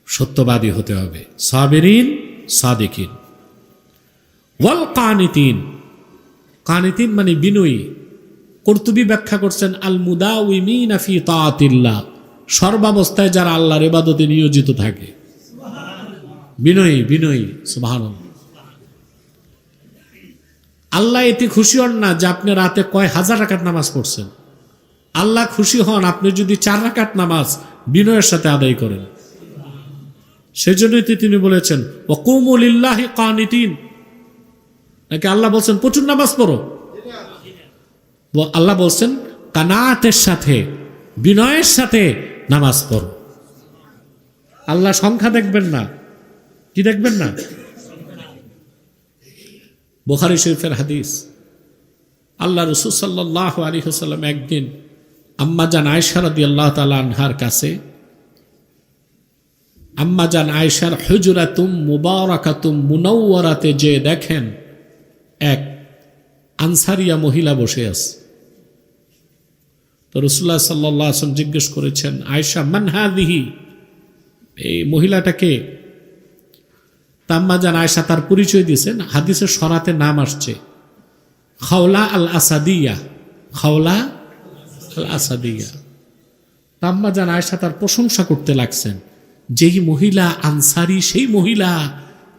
সত্যবাদী হতে হবে, সাবিরিন সাদিকিন। ওয়াল কানিতিন, কানিতিন মানে বিনয়ী। কুরতুবী ব্যাখ্যা করছেন আল মুদাউমিনা ফি তাআতিল্লাহ, সর্বাবস্থায় যারা আল্লাহর ইবাদতে নিয়োজিত থাকে। বিনয়ী, বিনয়ী। সুবহানাল্লাহ। আল্লাহ এতে খুশি হন না যে আপনি রাতে কয় হাজার রাকাত নামাজ পড়ছেন। আল্লাহ খুশি হন আপনি যদি 4 রাকাত নামাজ বিনয়ের সাথে আদায় করেন। সেজন্যই তিনি বলেছেন ওয়াকুমু লিল্লাহি কানিতিন। নাকি আল্লাহ বলছেন প্রচুর নামাজ পড়ো? আল্লাহ বলছেন কানাতের সাথে, বিনয়ের সাথে নামাজ পড়ো। আল্লাহ সংখ্যা দেখবেন না। কি দেখবেন না? বুখারী শরীফের হাদিস, আল্লাহ রাসূল সাল্লাল্লাহু আলাইহি ওয়াসাল্লাম একদিন আম্মাজান আয়েশা রাদিয়াল্লাহু তাআলা আনহার কাছে, আম্মাজান আয়েশার হুজরাতুম মুবারাকাতুম মুনাওয়ারাতে যে দেখেন এক আনসারিয়া মহিলা বসে আছে। তো রাসূলুল্লাহ সাল্লাল্লাহু আলাইহি ওয়াসাল্লাম জিজ্ঞেস করেছেন, আয়েশা মান হাযিহি, এই মহিলাটাকে? আম্মাজান আয়েশা তার পরিচয় দিয়েছেন। হাদিসের সরাতে নাম আসছে খাওলা আল আসাদিয়া, খাওলা আল আসাদিয়া। আম্মাজান আয়েশা তার প্রশংসা করতে লাগছেন, যেই মহিলা আনসারি, সেই মহিলা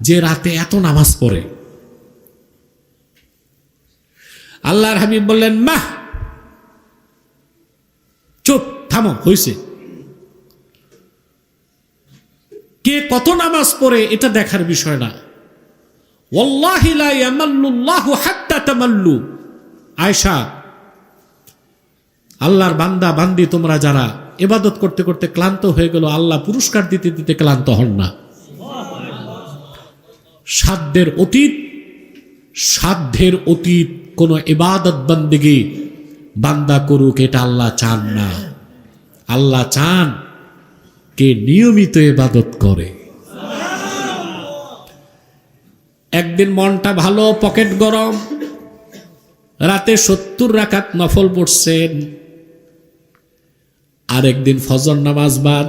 যে রাতে এত নামাজ পড়ে। আল্লাহর হাবিব বললেন মা, চুপ, থামো, হইছে। কে কত নামাজ পড়ে এটা দেখার বিষয় না। ওয়াল্লাহি লা ইয়ামাল্লুল্লাহু হাত্তা তামাল্লু। আয়েশা, আল্লাহর বান্দা বান্দি তোমরা যারা ইবাদত করতে করতে ক্লান্ত হয়ে গেল, আল্লাহ পুরস্কার দিতে দিতে ক্লান্ত হন না। সাধ্যের অতীত কোন ইবাদত বন্দেগী বান্দা করুক, এটা আল্লাহ চান না। আল্লাহ চান কে নিয়মিত ইবাদত করে। একদিন মনটা ভালো, পকেট গরম, রাতে 70 রাকাত নফল পড়ছেন। আরেকদিন ফজর নামাজ বাদ,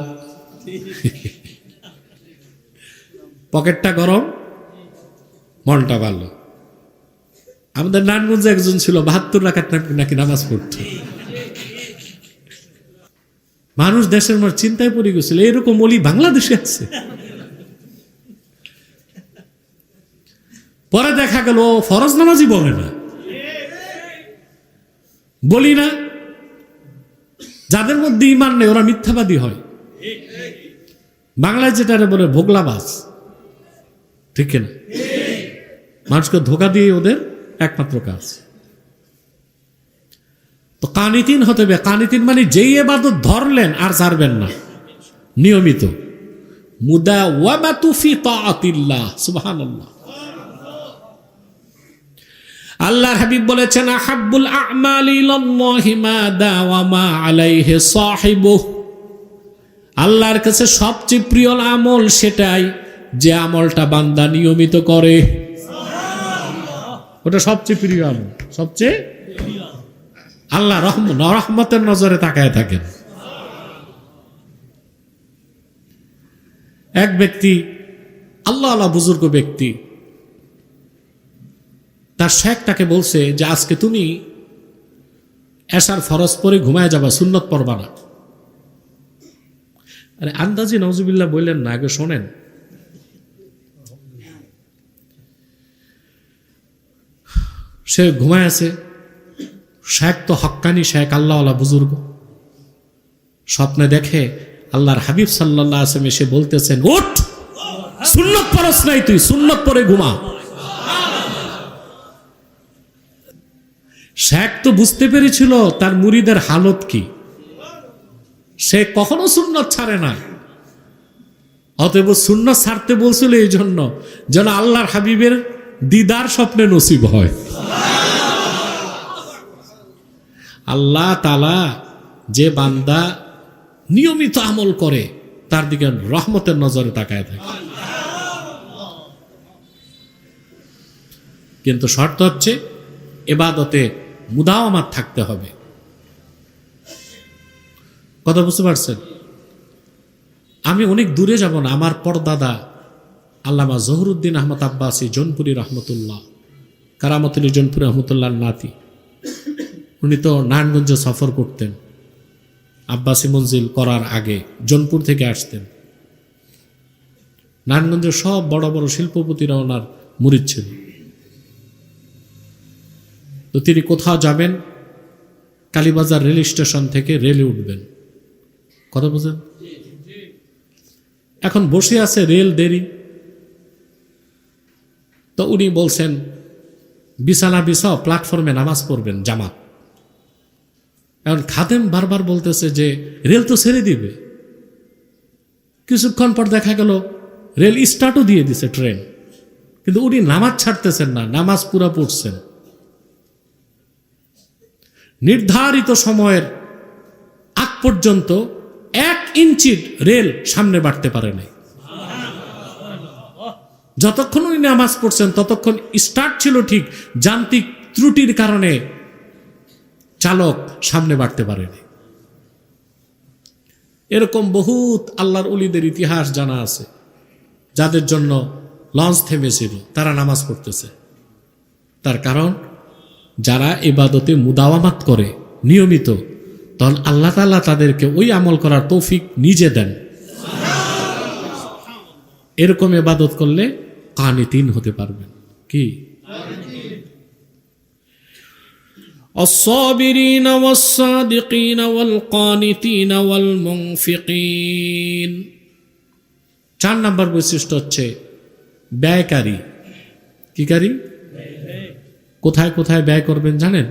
পকেটটা গরম, মনটা ভালো। আমাদের নারায়ণগঞ্জে একজন ছিল 72 রাকাত নাকি নামাজ পড়ত। মানুষ দেশের মধ্যে চিন্তায় পড়ে গেছিল, এরকম ওলি বাংলাদেশে আছে। পরে দেখা গেল ফরজ নামাজই বলে না। বলি না, যাদের মধ্যে ঈমান নেই ওরা মিথ্যাবাদী হয়। বাংলায় যেটা বলে ভোগলাবাজ, ঠিক না? মানুষকে ধোঁকা দিয়ে ওদের একমাত্র কাজ। তো কানিতিন হতে হবে। কানিতিন মানে যেই ইবাদত ধরলেন আর ছাড়বেন না, নিয়মিত। মুদাওয়ামাতু ফি তাআতিল্লাহ। সুবহানাল্লাহ। আল্লাহর হাবিব বলেছেন আহাব্বুল আ'মালি ইলাল্লাহি মা দাওয়ামা আলাইহি সাহিবুহু। আল্লাহর কাছে সবচেয়ে প্রিয় আমল সেটাই যে আমলটা বান্দা নিয়মিত করে, ওটা সবচেয়ে প্রিয় আমল, সবচেয়ে আল্লাহ রহমতের নজরে তাকায় থাকেন। এক ব্যক্তি, আল্লাহ আল্লাহ বুজুর্গ ব্যক্তি, তার শেখ তাকে বলছে যে আজকে তুমি এশার ফরজ পরে ঘুমায় যাবা, সুন্নত পড়বা না। আরে আন্দাজি নওজুবিল্লাহ বললেন না, আগে শোনেন। সে ঘুমায় আছে, শেখ তো হক্কানি শেখ, আল্লাহ আল্লাহ বুজুর্গ, স্বপ্নে দেখে আল্লাহর হাবিব সাল্লাল্লাহু আলাইহি ওয়াসাল্লাম এসে বলতেছেন, ওঠ, সুন্নত পড়স নাই তুই, সুন্নত পরে ঘুমা। শেখ তো বুঝতে পেরেছিল তার মুরিদের হালত কি, সে কখনো সুন্নত ছাড়ে না। অতএব সুন্নত ছাড়তে বলছিল এই জন্য যেন আল্লাহর হাবিবের দিদার স্বপ্নে নসিব হয়। আল্লাহ তাআলা যে বান্দা নিয়মিত আমল করে তার দিকে রহমতের নজরে তাকায় থাকে, কিন্তু শর্ত হচ্ছে ইবাদতে মুদাওয়ামাত থাকতে হবে। কথা বুঝতে পারছেন? আমি অনেক দূরে যাব না। আমার পরদাদা আল্লামা জহুরুদ্দিন আহমদ আব্বাসী জৌনপুরি রহমতুল্লাহ, কারামতুল জৌনপুরি রহমতুল্লাহ নাতি, উনি তো নারায়ণগঞ্জে সফর করতেন আব্বাসী মঞ্জিল করার আগে, জৌনপুর থেকে আসতেন। নারায়ণগঞ্জের সব বড় বড় শিল্পপতিরা ওনার মুরিদ ছিল। তো তিনি কোথাও যাবেন, কালীবাজার রেল স্টেশন থেকে রেলে উঠবেন। কথা বুঝেন? এখন বসে আছে, রেল দেরি, তো উনি বলছেন বিছানা বিছাও, প্ল্যাটফর্মে নামাজ পড়বেন জামাত। এখন খাদেম বারবার বলতেছে যে রেল তো ছেড়ে দিবে। কিছুক্ষণ পর দেখা গেল রেল স্টার্টও দিয়ে দিছে ট্রেন, কিন্তু উনি নামাজ ছাড়তেছেন না, নামাজ পুরা পড়ছেন। নির্ধারিত সময়ের আগ পর্যন্ত 1 ইঞ্চি রেল সামনে বাড়তে পারে নাই। যতক্ষণ উনি নামাজ পড়ছেন ততক্ষণ স্টার্ট ছিল ঠিক, যান্ত্রিক ত্রুটির কারণে চালক সামনে বাড়তে পারেনি। এরকম বহুত আল্লাহর ওলিদের ইতিহাস জানা আছে, যাদের জন্য লঞ্চ থেমেছিল, তারা নামাজ পড়তেছে। তার কারণ যারা ইবাদতে মুদাওয়ামাত করে নিয়মিত, তখন আল্লাহ তাআলা তাদেরকে ওই আমল করার তৌফিক নিজে দেন। এরকম ইবাদত করলে কানিতিন হতে পারবেন। কি? الصابرين والصادقين والقانتين والمنفقين। 4 নম্বর বৈশিষ্ট্য হচ্ছে ব্যয়কারী। কি কারী? কোথায় কোথায় ব্যয় করবেন জানেন?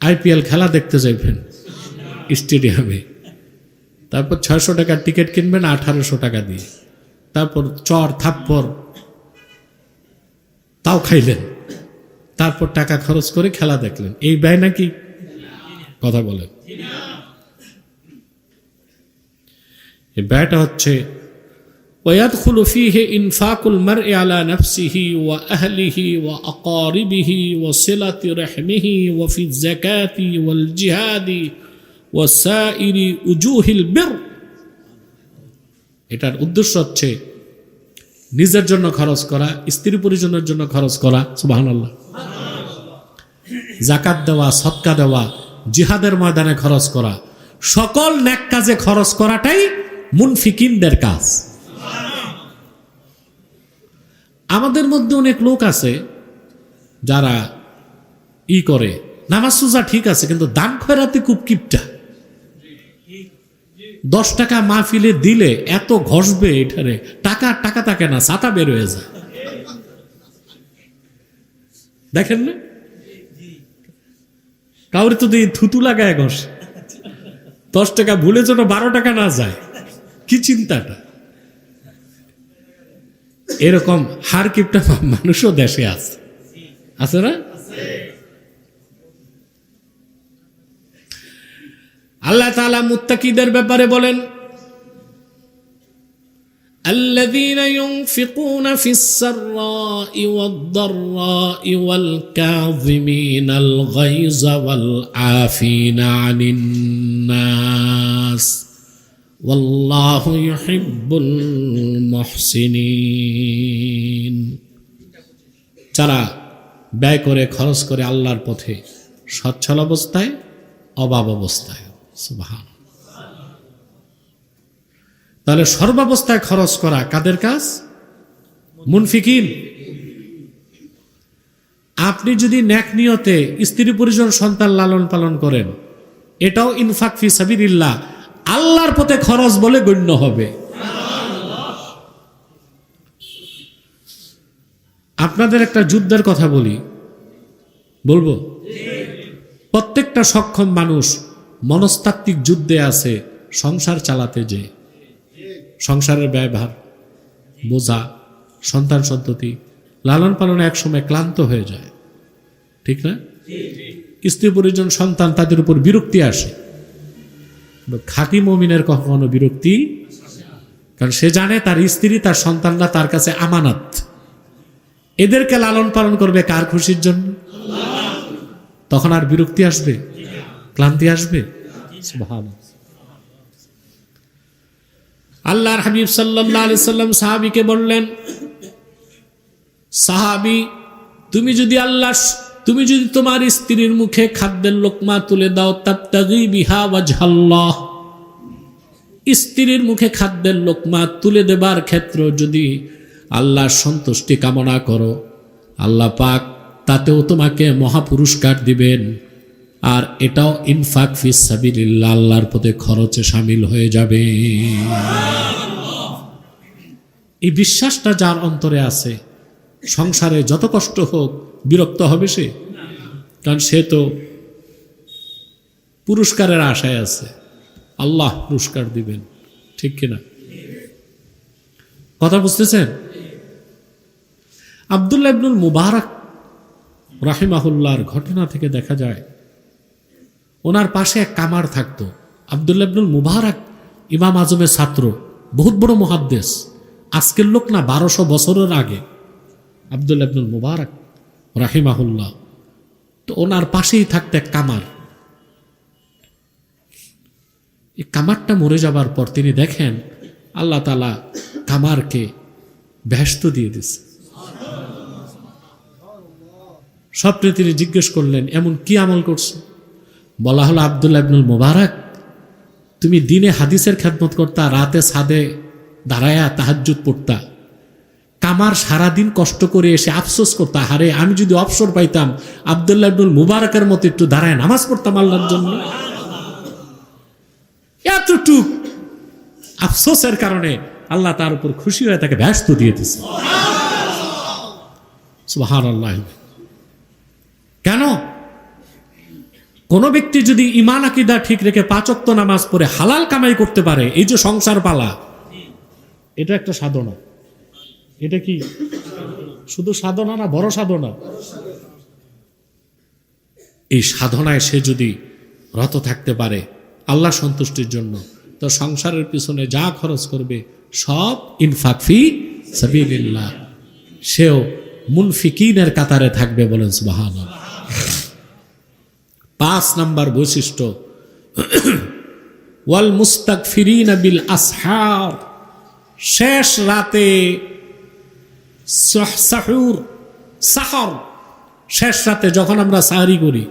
আইপিএল খেলা দেখতে যাইবেন স্টেডিয়ামে, তারপর 600 টাকার টিকিট কিনবেন 1800 টাকা দিয়ে, তারপর চর থাপ্পড় তাও খাইলেন, তারপর টাকা খরচ করে খেলা দেখলেন। এই ব্যয় নাকি? কথা বলেন। এই ব্যয়টা হচ্ছে ويدخل فيه إنفاق المرء على نفسه وأهله وأقاربه وصلة رحمه وفي الزكاة والجهاد وسائر وجوه البر। এটার উদ্দেশ্য হচ্ছে নিজের জন্য খরচ করা, স্ত্রী পরিজনের জন্য খরচ করা, সুবহানাল্লাহ, যাকাত দেওয়া, সদকা দেওয়া, জিহাদের ময়দানে খরচ করা, সকল নেক কাজে খরচ করাটাই মুনফিকিনদের কাজ। আমাদের মধ্যে অনেক লোক আছে যারা করে, নামাজ রোজা ঠিক আছে, কিন্তু দান খয়রাতে খুব কিপটা। 10 টাকা মাহফিলে দিলে এত ঘষবে, এটারে টাকা টাকা থাকে না, ছাতা বের হয়ে যায়। দেখেন না, কাউরে তো দিয়ে থুতু লাগায় ঘষ। 10 টাকা ভুলে যেন 12 টাকা না যায়, কি চিন্তাটা। এরকম হার কিপটা মানুষও দেশে আছে, আছে না? আল্লাহ তাআলা মুত্তাকিদের ব্যাপারে বলেন, الذين ينفقون في السراء والضراء والكاظمين الغيظ والعافين عن الناس والله يحب المحسنين যারা ব্যয় করে খরচ করে আল্লাহর পথে সচ্ছল অবস্থায় অভাব অবস্থায় সুবহান। তাহলে সর্বাবস্থায় খরচ করা কাদের কাজ? মুনফিকিন। আপনি যদি নেক নিয়তে স্ত্রী পরিজন সন্তান লালন পালন করেন, এটাও ইনফাক ফি সাবিলিল্লাহ, আল্লাহর পথে খরচ বলে গণ্য হবে। আপনাদের একটা যুদ্ধের কথা বলবো। প্রত্যেকটা সক্ষম মানুষ মনস্তাত্ত্বিক যুদ্ধে আছে সংসার চালাতে, যে সংসারের ব্যয়ভার বোঝা, সন্তান সন্ততি লালন পালনে একসময় ক্লান্ত হয়ে যায়, ঠিক না? স্ত্রী পরিজন সন্তান তাদের উপর বিরক্তি আসে। খাঁটি মুমিনের কখনো বিরক্তি, কারণ সে জানে তার স্ত্রী তার সন্তানরা তার কাছে আমানত। এদেরকে লালন পালন করবে কার খুশির জন্য? তখন আর বিরক্তি আসবে, ক্লান্তি আসবে? সুবহানাল্লাহ। আল্লাহর হাবিব সাল্লাল্লাহু আলাইহি সাল্লাম সাহাবীকে বললেন, সাহাবী, তুমি যদি তোমার স্ত্রীর মুখে খাদ্যের লোকমা তুলে দাও, তাবতাগি বিহা ওয়াজহাল্লাহ, স্ত্রীর মুখে খাদ্যের লোকমা তুলে দেবার ক্ষেত্রে যদি আল্লাহর সন্তুষ্টি কামনা করো, আল্লাহ পাক তাতেও তোমাকে মহাপুরস্কার দিবেন। আর এটাও ইনফাক ফিস সাবিলিল্লাহ, আল্লাহর পথে খরচে শামিল হয়ে যাবে। এই বিশ্বাসটা যার অন্তরে আছে, সংসারে যত কষ্ট হোক বিরক্ত হবে সে, কারণ সে তো পুরস্কারের আশায় আছে, আল্লাহ পুরস্কার দিবেন, ঠিক কিনা? কথা বুঝতেছেন? আব্দুল্লাহ ইবনুল মুবারক রাহিমাহুল্লাহর ঘটনা থেকে দেখা যায়, ওনার পাশে এক কামার থাকতো। আব্দুল্লাহ ইবনুল মুবারক ইমাম আজমের ছাত্র, বহুত বড় মুহাদ্দিস, আজকের লোক না, 1200 বছরের আগে আব্দুল্লাহ ইবনুল মুবারক রাহিমাহুল্লাহ। তো ওনার পাশেই থাকতো এক কামার। এই কামারটা মরে যাবার পর তিনি দেখেন আল্লাহ তাআলা কামারকে বেহেশত দিয়ে দিয়েছে। স্বপ্নে তিনি জিজ্ঞেস করলেন, এমন কি আমল করছো? বলা হলো, আব্দুল্লাহ ইবনুল মুবারক, তুমি দিনে হাদিসের খেদমত করতা, রাতে ছাদে দাঁড়ায়া তাহাজ্জুদ পড়তা। কামার সারাদিন কষ্ট করে এসে আফসোস করতা, হারে আমি যদি অবসর পাইতাম আব্দুল্লাহ ইবনুল মুবারকের মতো একটু দাঁড়ায় নামাজ পড়তাম আল্লাহর জন্য। এতটুক আফসোসের কারণে আল্লাহ তার উপর খুশি হয়ে তাকে বেহেশত দিয়ে দিয়েছে। সুবহানাল্লাহ। কেন? কোন ব্যক্তি যদি ঈমান আকীদা ঠিক রেখে 5 ওয়াক্ত নামাজ পড়ে হালাল কামাই করতে পারে, এই যে সংসার পালা, এটা একটা সাধনা। এটা কি শুধু সাধনা না, বড় সাধনা? এই সাধনায় সে যদি রত থাকতে পারে আল্লাহ সন্তুষ্টির জন্য, তো সংসারের পিছনে যা খরচ করবে সব ইনফাক ফি সাবিলিল্লাহ, সেও মুনফিকিনের কাতারে থাকবে। বলেন সুবহানাল্লাহ। 5 নাম্বার বৈশিষ্ট্য, ওয়াল মুস্তাগফিরিনা বিল আসহার, শেষ রাতে সাহর, শেষ রাতে যখন আমরা সাহরি করি,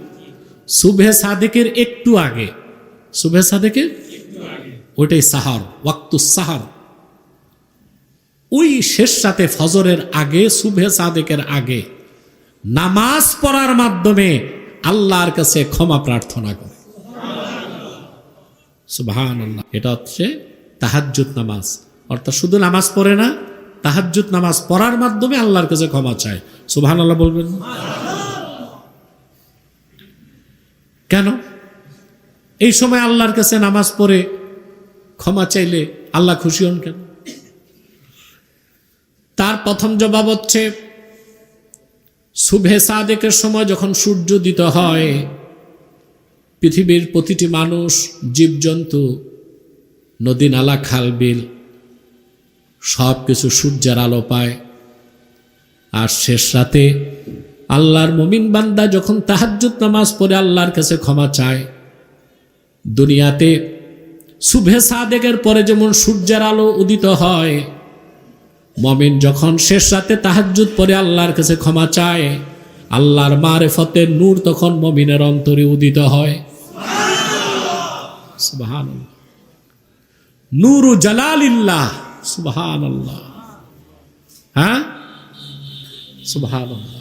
সুবহে সাদেকের একটু আগে, সুবহে সাদেকের ওইটাই সাহর, ওয়াক্তুস সাহর। ওই শেষ রাতে ফজরের আগে, সুবহে সাদেকের আগে নামাজ পড়ার মাধ্যমে আল্লাহর কাছে ক্ষমা প্রার্থনা করে। সুবহানাল্লাহ। এটা হচ্ছে তাহাজ্জুদ নামাজ, অর্থাৎ শুধু নামাজ পড়ে না, তাহাজ্জুদ নামাজ পড়ার মাধ্যমে আল্লাহর কাছে ক্ষমা চায়। সুবহানাল্লাহ বলবেন। কেন? এই সময় আল্লাহর কাছে নামাজ পড়ে ক্ষমা চাইলে আল্লাহ খুশি হন কেন? তার প্রথম জবাব হচ্ছে, সুবহে সাদেকের সময় যখন সূর্য উদিত হয়, পৃথিবীর প্রতিটি মানুষ, জীবজন্তু, নদী নালা, খাল বিল সব কিছু সূর্যের আলো পায়। আর শেষ রাতে আল্লাহর মুমিন বান্দা যখন তাহাজ্জুদ নামাজ পড়ে আল্লাহর কাছে ক্ষমা চায়, দুনিয়াতে সুবহে সাদেকের পরে যেমন সূর্যের আলো উদিত হয়, মুমিন যখন শেষ রাতে তাহাজ্জুদ পড়ে আল্লাহর কাছে ক্ষমা চায়, আল্লাহর মারিফতের নূর তখন মুমিনের অন্তরে উদিত হয়। সুবহানাল্লাহ, নূরু জালালিল্লাহ। সুবহানাল্লাহ, হ্যাঁ সুবহানাল্লাহ।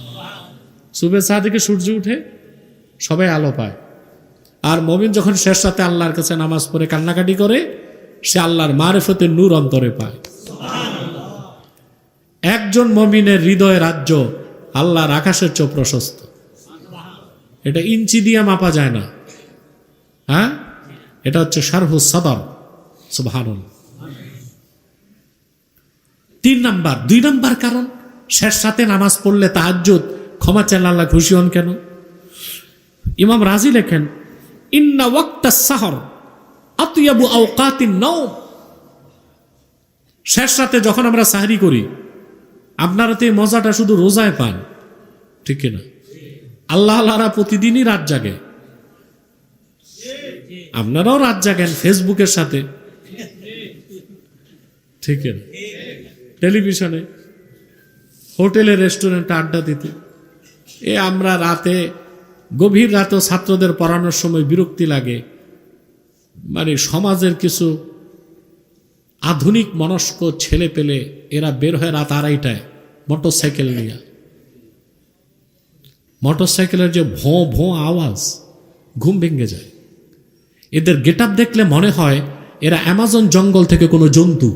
সুবহে সাদেকে সূর্য উঠে, সবাই আলো পায়। আর মুমিন যখন শেষ রাতে আল্লাহর কাছে নামাজ পড়ে কান্নাকাটি করে, সে আল্লাহর মারিফতের নূর অন্তরে পায়। একজন মুমিনের হৃদয় রাজ্য আল্লাহর আকাশের চেয়ে প্রশস্ত। এটা ইঞ্চি দিয়ে মাপা যায় না, হ্যাঁ, এটা হচ্ছে শারহু সাদর। সুবহানাল্লাহ। 2 নাম্বার কারণ, শেষ রাতে নামাজ পড়লে তাহাজ্জুদ ক্ষমা চাইলে আল্লাহ খুশি হন কেন? ইমাম রাজি লেখেন, ইন্না ওয়াক্তাস সাহর আতয়াবু আওকাতিন নাওম। শেষ রাতে যখন আমরা সাহরি করি, আপনারা তো এই মজাটা শুধু রোজায় পান, ঠিক না? আল্লাহ আল্লাহরা প্রতিদিনই রাত জাগে, আপনারাও রাত জাগেন ফেসবুকের সাথে, ঠিক না? টেলিভিশনে, হোটেলে, রেস্টুরেন্টে আড্ডা দিতে। আমরা রাতে, গভীর রাতে ছাত্রদের পড়ানোর সময় বিরক্তি লাগে, মানে সমাজের কিছু আধুনিক মনস্ক ছেলে পেলে এরা বের হয় রাত 2:30টায় মোটরসাইকেল নিয়ে। মোটরসাইকেলের যে ভোঁ ভোঁ আওয়াজ, ঘুম ভেঙে যায়। এদের গেট আপ দেখলে মনে হয় এরা অ্যামাজন জঙ্গল থেকে কোনো জন্তু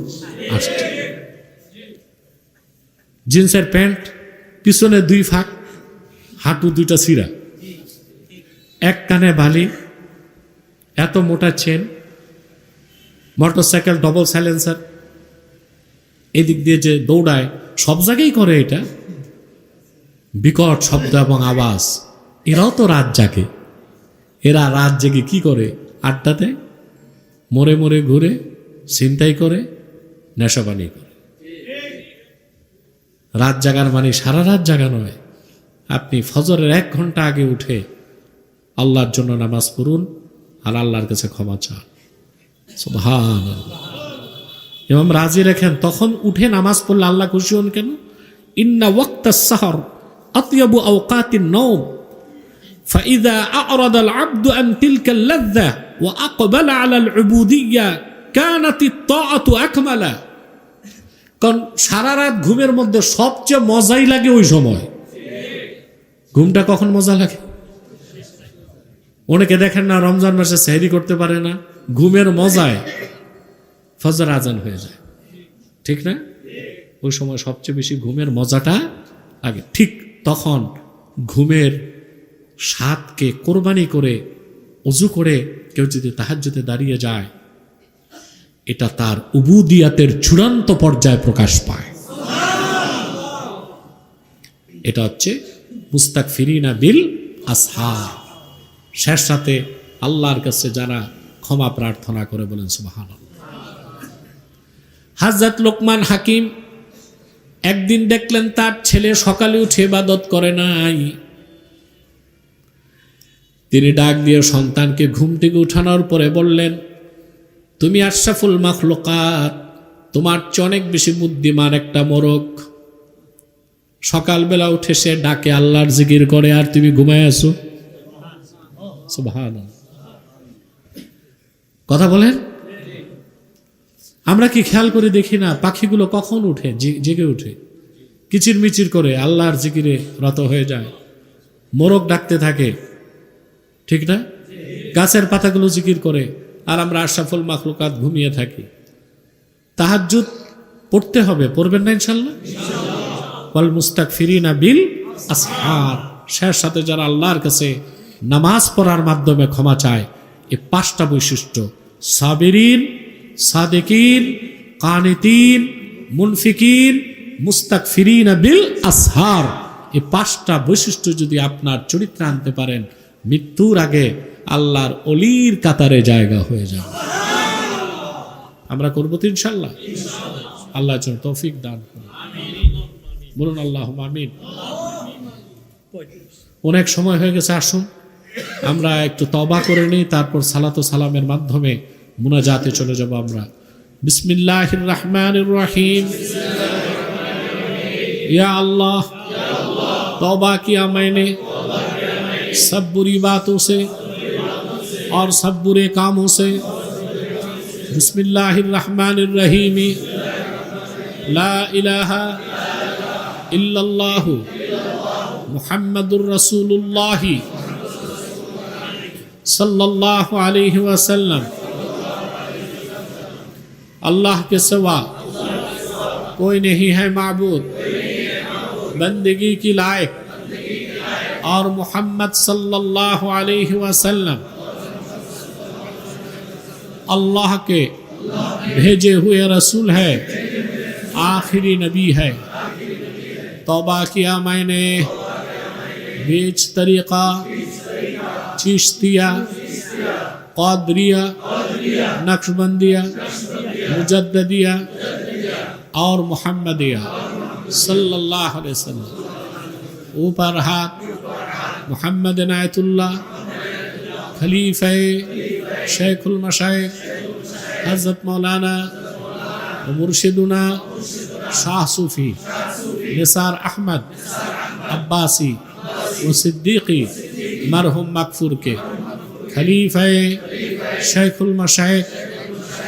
আসছে। জিন্সের প্যান্ট, পিছনে 2 ফাঁক, হাঁটু 2টা ছিঁড়া, এক কানে বালি, এত মোটা চেন, মোটরসাইকেল ডবল সাইলেন্সার, এদিক দিয়ে যে দৌড়ায়, সব জায়গায় করে এটা, বিকট শব্দ এবং আওয়াজ। এরাও তো রাত জাগে। এরা রাত জেগে কি করে? আড্ডাতে মোড়ে মোড়ে ঘুরে, ছিনতাই করে, নেশাপানি করে। রাত জাগার মানে সারা রাত জাগা নয়। আপনি ফজরের 1 ঘন্টা আগে উঠে আল্লাহর জন্য নামাজ পড়ুন আর আল্লাহর কাছে ক্ষমা চান। সুবহানাল্লাহ। ইমাম রাজি রেখেন, তখন উঠে নামাজ পড়লে আল্লাহ খুশি হন কেন? ইন্না ওয়াক্তাস সাহর আতয়াবু আওকাতিন নাওম ফাইযা আ'রাদাল আবদু আন তিলকাল লাযযা ওয়া আকবালা আলাল উবুদিয়্যা কানাতিত তাআতু আকমালা। কারণ সারা রাত ঘুমের মধ্যে সবচেয়ে মজাই লাগে ওই সময়। ঘুমটা কখন মজা লাগে? অনেকে দেখেন না, রমজান মাসে সেহরি করতে পারে না, ঘুমের মজায় ফজর আজান হয়ে যায়, ঠিক না? ওই সময় সবচেয়ে বেশি ঘুমের মজাটা লাগে। ঠিক তখন ঘুমের স্বাদকে কোরবানি করে ওযু করে কেউ যদি তাহাজ্জুদে দাঁড়িয়ে যায়, এটা তার উবুদিয়াতের চূড়ান্ত পর্যায়ে প্রকাশ পায়। এটা হচ্ছে মুস্তাগফিরিনা বিল আসহার। শেষ রাতে আল্লাহর কাছে যারা ক্ষমা প্রার্থনা করে, বলেন সুবহানাল্লাহ। হযরত লোকমান হাকিম একদিন দেখলেন তার ছেলে সকালে উঠে ইবাদত করে নাই। তিনি ডাক দিয়ে সন্তানকে ঘুম থেকে উঠানোর পরে বললেন, তুমি আশরাফুল মাখলুকাত, তোমার চেয়ে অনেক বেশি বুদ্ধিমান একটা মোরগ। সকালবেলা উঠে সে ডাকে, আল্লাহর জিকির করে, আর তুমি ঘুমায় আছো। সুবহানাল্লাহ। কথা বলেন, আমরা কি খেয়াল করে দেখি না পাখিগুলো কখন উঠে? জেগে উঠে কিচির মিচির করে আল্লাহর জিকিরে রত হয়ে যায়। মোরগ ডাকতে থাকে, ঠিক না? গাছের পাতাগুলো জিকির করে, আর আমরা আশরাফুল মাখলুকাত ঘুমিয়ে থাকি। তাহাজ্জুদ পড়তে হবে, পড়বেন না ইনশাআল্লাহ? ওয়াল মুস্তাগফিরিনা বিল আসহার। শেষ সাথে যারা আল্লাহর কাছে নামাজ পড়ার মাধ্যমে ক্ষমা চায়, এই 5টা বৈশিষ্ট্য, সাবিরিন, সাদিকিন, কানিতিন, মুনফিকিন, মুস্তাগফিরিনা বিল আসহার, এই 5টা বৈশিষ্ট্য যদি আপনার চরিত্রে আনতে পারেন, মৃত্যুর আগে আল্লাহর অলির কাতারে জায়গা হয়ে যাবে। আমরা করবো তো ইনশাআল্লাহ। আল্লাহ যেন তৌফিক দান করেন। বলুন আল্লাহুম্মা আমিন। অনেক সময় হয়ে গেছে, আসুন আমরা একটু তওবা করে নিই, তারপর সালাত ও সালামের মাধ্যমে মুনাজাতে চলে যাব আমরা। বিসমিল্লাহির রহমানির রহিম। या अल्लाह तौबा किया मैंने सब बुरी बातों से और सब बुरे कामों से। बिस्मिल्लाहिर्रहमानिर्रहीम। ला इलाहा इल्लल्लाह मुहम्मदुर रसूलुल्लाह सल्लल्लाहु अलैहि वसल्लम। अल्लाह के सिवा कोई नहीं है माबूद बंदगी की लायक, और मोहम्मद सल्लल्लाहु अलैहि वसल्लम अल्लाह के भेजे हुए रसूल है, आखिरी नबी है। तौबा किया मैंने बीच तरीक़ा, चिश्तिया, क़ादरिया, नक्शबंदिया, मुजद्ददिया और मुहम्मदिया सल्लल्लाहु अलैहि वसल्लम। ऊपर हाथ मोहम्मद इनायतुल्लाह खलीफे शेखुल मशाइख हज़रत मौलाना व मुर्शिदुना शाह सूफी निसार अहमद अब्बासी व सिद्दीकी मरहुम मकफूर के खलीफे शेखुल मशाइख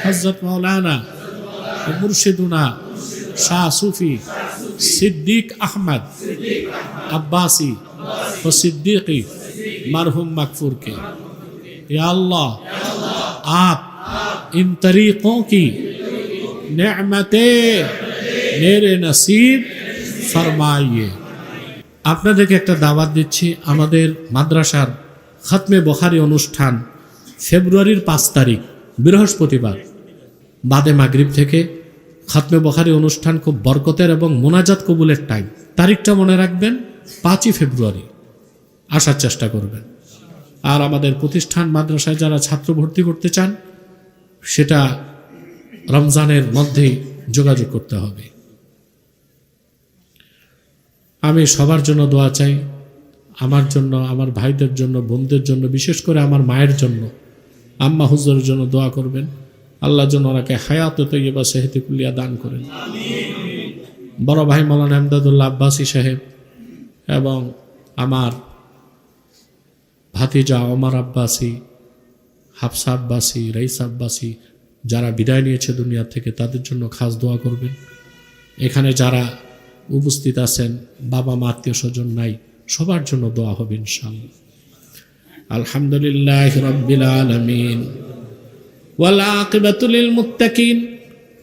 हज़रत मौलाना व मुर्शिदुना शाह सूफी सिद्दीक अहमद अब्बासी व सिद्दीकी मरहुम मकफूर के। या अल्लाह आप इन तरीक़ों की नेमतें मेरे नसीब फरमाइए। আপনাদেরকে একটা দাওয়াত দিচ্ছি, আমাদের মাদ্রাসার খতমে বুখারী অনুষ্ঠান ফেব্রুয়ারির 5 তারিখ বৃহস্পতিবার বাদে মাগরিব থেকে খতমে বুখারী অনুষ্ঠান খুব বরকতের এবং মোনাজাত কবুলের টাইম। তারিখটা মনে রাখবেন, 5ই ফেব্রুয়ারি আসার চেষ্টা করবেন। আর আমাদের প্রতিষ্ঠান মাদ্রাসায় যারা ছাত্র ভর্তি করতে চান সেটা রমজানের মধ্যেই যোগাযোগ করতে হবে। আমি সবার জন্য দোয়া চাই, আমার জন্য, আমার ভাইদের জন্য, বোনদের জন্য, বিশেষ করে আমার মায়ের জন্য, আম্মা হুজুরের জন্য দোয়া করবেন। আল্লাহ যেন ওনাকে হায়াত তৈয়বা সেহতে কুলিয়া দান করেন। বড় ভাই মৌলানা এমদাদুল্লাহ আব্বাসী সাহেব এবং আমার ভাতিজা ওমর আব্বাসী, হাফসা আব্বাসী, রাইসা আব্বাসী যারা বিদায় নিয়েছে দুনিয়া থেকে, তাদের জন্য খাস দোয়া করবেন। এখানে যারা উপস্থিত আছেন, বাবা মা আত্মীয় স্বজন নাই, সবার জন্য দোয়া হবে ইনশাআল্লাহ। আলহামদুলিল্লাহি রাব্বিল আলামিন ওয়াল আকিবাতু লিল মুত্তাকিন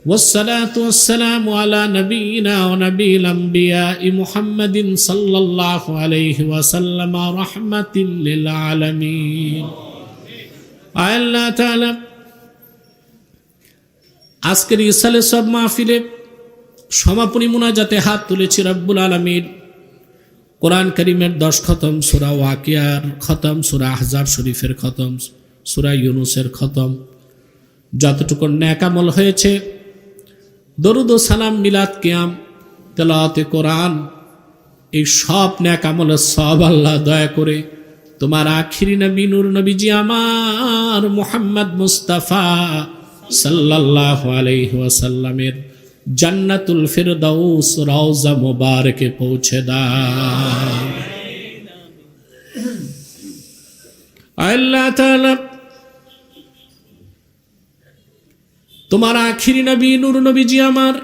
ওয়াসসালাতু ওয়াসসালামু আলা নাবিয়িনা ওয়া নাবিয়িল আমবিয়া মুহাম্মাদিন সাল্লাল্লাহু আলাইহি ওয়াসাল্লাম রাহমাতিল লিল আলামিন। আল্লাহ তাআলা আজকের ইসালে সব মাহফিলে সমাপনী মুনাজাতে হাত তুলেছি। রব্বুল আলামিন কোরআন কারীমের 10 খতম, সূরা ওয়াকিয়ার খতম, সূরা আহজাব শরীফের খতম, সূরা ইউনূসের খতম, যতটুকু নেক আমল হয়েছে, দরুদ ও সালাম, মিলাদ, কিয়াম, তেলাওয়াতে কোরআন, এই সব নেক আমলের সব আল্লাহ দয়া করে তোমার আখিরি নবী নূর নবীজি আমার মুহাম্মদ মুস্তাফা সাল্লাল্লাহু আলাইহি ওয়াসাল্লামের জান্নাতুল ফিরদাউস রওজা মুবারকে পৌঁছে দাও। আল্লাহ তাআলা তোমার আখিরি নবী নূর নবীজি আমার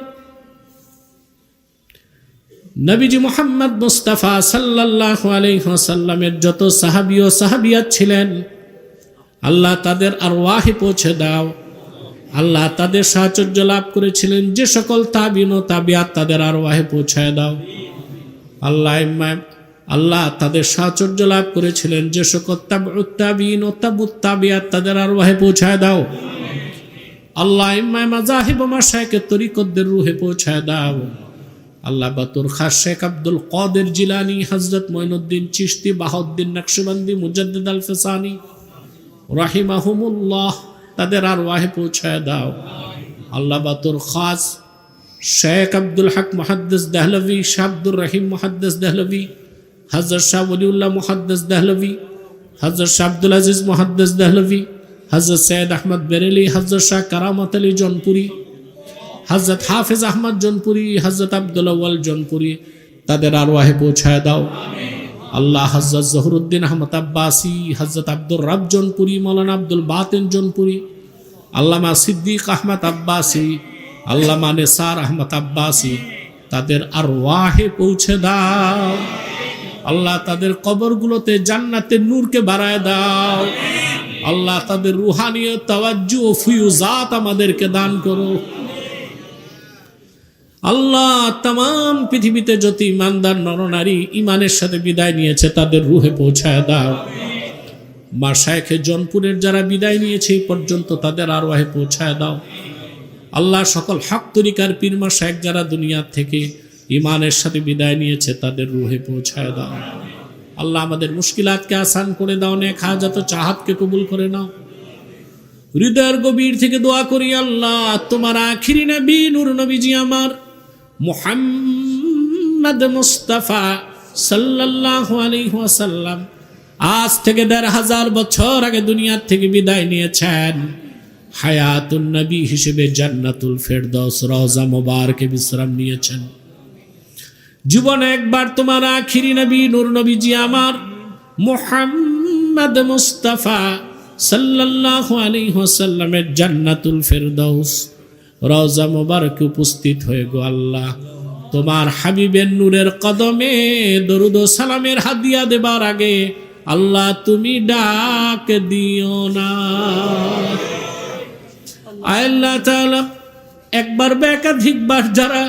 নবীজি মুহাম্মদ মুস্তাফা সাল্লাল্লাহু আলাইহি ওয়াসাল্লামের যত সাহাবী ও সাহাবিয়াত ছিলেন, আল্লাহ তাদের আরওয়াহে পৌঁছে দাও। আল্লাহ তাদের সাহায্য লাভ করেছিলেন যে সকল তাবিন ও তাবিয়াত, তাদের আরওয়াহে পৌঁছায় দাও। আল্লাহ তাদের সাহায্য লাভ করেছিলেন যে সকল তাবউত তাবিন ও তাবুত তাবিয়াত, তাদের আরওয়াহে পৌঁছায় দাও। আল্লাহ ইমাম মাযাহিব ও মাশায়েখের তরিকতদের রূহে পৌঁছায় দাও। আল্লাহ বাতুর খাস শেখ আব্দুল কাদের জিলানী, হযরত মুঈনুদ্দিন চিশতি, বাহাউদ্দিন নকশবন্দি, মুজাদ্দিদ আল ফিসানি রাহিমাহুমুল্লাহ, তাদের আরওয়াহে পৌঁছায় দাও। আল্লাহ বাতুর খাস শেখ আব্দুল হক মুহাদ্দিস দেহলভি, শাহ আব্দুর রহিম মুহাদ্দিস দেহলভি, হযরত শাহ ওলিউল্লাহ মুহাদ্দিস দেহলভি, হযরত শাহ আব্দুল আজিজ মুহাদ্দিস দেহলভি, হযরত সৈয়দ আহমদ বেরেলি, হযরত শাহ কারামত আলী জৌনপুরি, হযরত হাফেজ আহমদ জৌনপুরি, হযরত আব্দুল আউয়াল জৌনপুরি, তাদের আরওয়াহে পৌঁছায় দাও আল্লাহ। হযরত জহুরুদ্দিন আহমদ আব্বাসী, হযরত আব্দুর রব জৌনপুরি, মৌলানা আব্দুল বাতিন জৌনপুরি, আল্লামা সিদ্দিক আহমদ আব্বাসী, আল্লামা নেসার আহমদ আব্বাসী, তাদের আরওয়াহে পৌঁছে দাও আল্লাহ। তাদের কবরগুলোতে জান্নাতের নূরকে বাড়ায় দাও আল্লাহ। তাদের রুহানিয়ত, তাওয়াজ্জু ও ফিউজাত আমাদেরকে দান করো আল্লাহ। তাম পৃথিবীতে যত ইমানদার নরনারী ইমানের সাথে বিদায় নিয়েছে তাদের রুহে পৌঁছায় দাও। মাশায়েখে জৌনপুরের যারা বিদায় নিয়েছে এই পর্যন্ত তাদের আরওয়াহে পৌঁছায় দাও আল্লাহ। সকল হক তরিকার পীর মাশায়েখ যারা দুনিয়া থেকে ইমানের সাথে বিদায় নিয়েছে তাদের রুহে পৌঁছায় দাও আল্লাহ। আমাদের মুশকিলাতকে আসান করে দাও, নেক হাজাত ও চাহাতকে কবুল করে নাও। হৃদয়ের গভীর থেকে দোয়া করি আল্লাহ, তোমার আখিরি নবী নূর নবীজি আমার মুহাম্মদ মুস্তাফা সাল্লাল্লাহু আলাইহি ওয়াসাল্লাম আজ থেকে ১৫০০ বছর আগে দুনিয়া থেকে বিদায় নিয়েছেন। হায়াতুন নবী হিসেবে জান্নাতুল ফেরদৌস রওজা মুবারকে বিশ্রাম নিয়েছেন। জীবনে একবার তোমার আখিরি নবী নূর নবীজি আমার মুহাম্মদ মুস্তাফা সাল্লাল্লাহু আলাইহি ওয়াসাল্লামের জান্নাতুল ফেরদৌস রওজা মুবারকে উপস্থিত হয়ে গো আল্লাহ, তোমার হাবিবের নূরের কদমে দরুদ ও সালামের হাদিয়া দেবার আগে আল্লাহ তুমি ডাক দিও না। আল্লাহ তাআলা একবার বা একাধিকবার যারা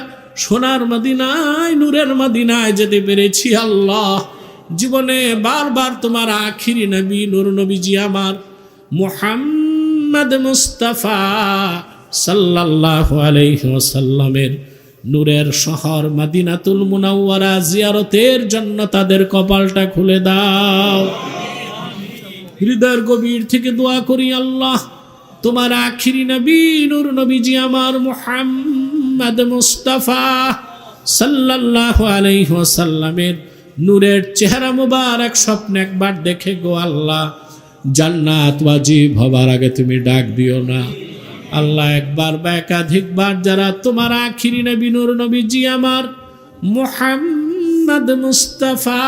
সোনার মদিনায় নূরের মদিনায় যেতে পেরেছি আল্লাহ, জীবনে বারবার তোমার আখিরি নবী নূর নবীজি আমার মুহাম্মদ মুস্তাফা সাল্লাল্লাহু আলাইহি ওয়াসাল্লামের নূরের শহর মদিনাতুল মুনাওয়ারা জিয়ারতের জন্য তাদের কপালটা খুলে দাও। হৃদয়ের গভীর থেকে দোয়া করি আল্লাহ, তোমার আখিরি নবী নূর নবীজি আমার মুহাম্মদ মুস্তাফা সাল্লাল্লাহু আলাইহি ওয়াসাল্লামের নূরের চেহারা মুবারক স্বপ্নে একবার দেখে গো আল্লাহ, জান্নাত ওয়াজিব হবার আগে তুমি ডাক দিও না আল্লাহ। একবার বা একাধিকবার যারা তোমার আখিরি নবী নূর নবীজি আমার মুহাম্মদ মুস্তাফা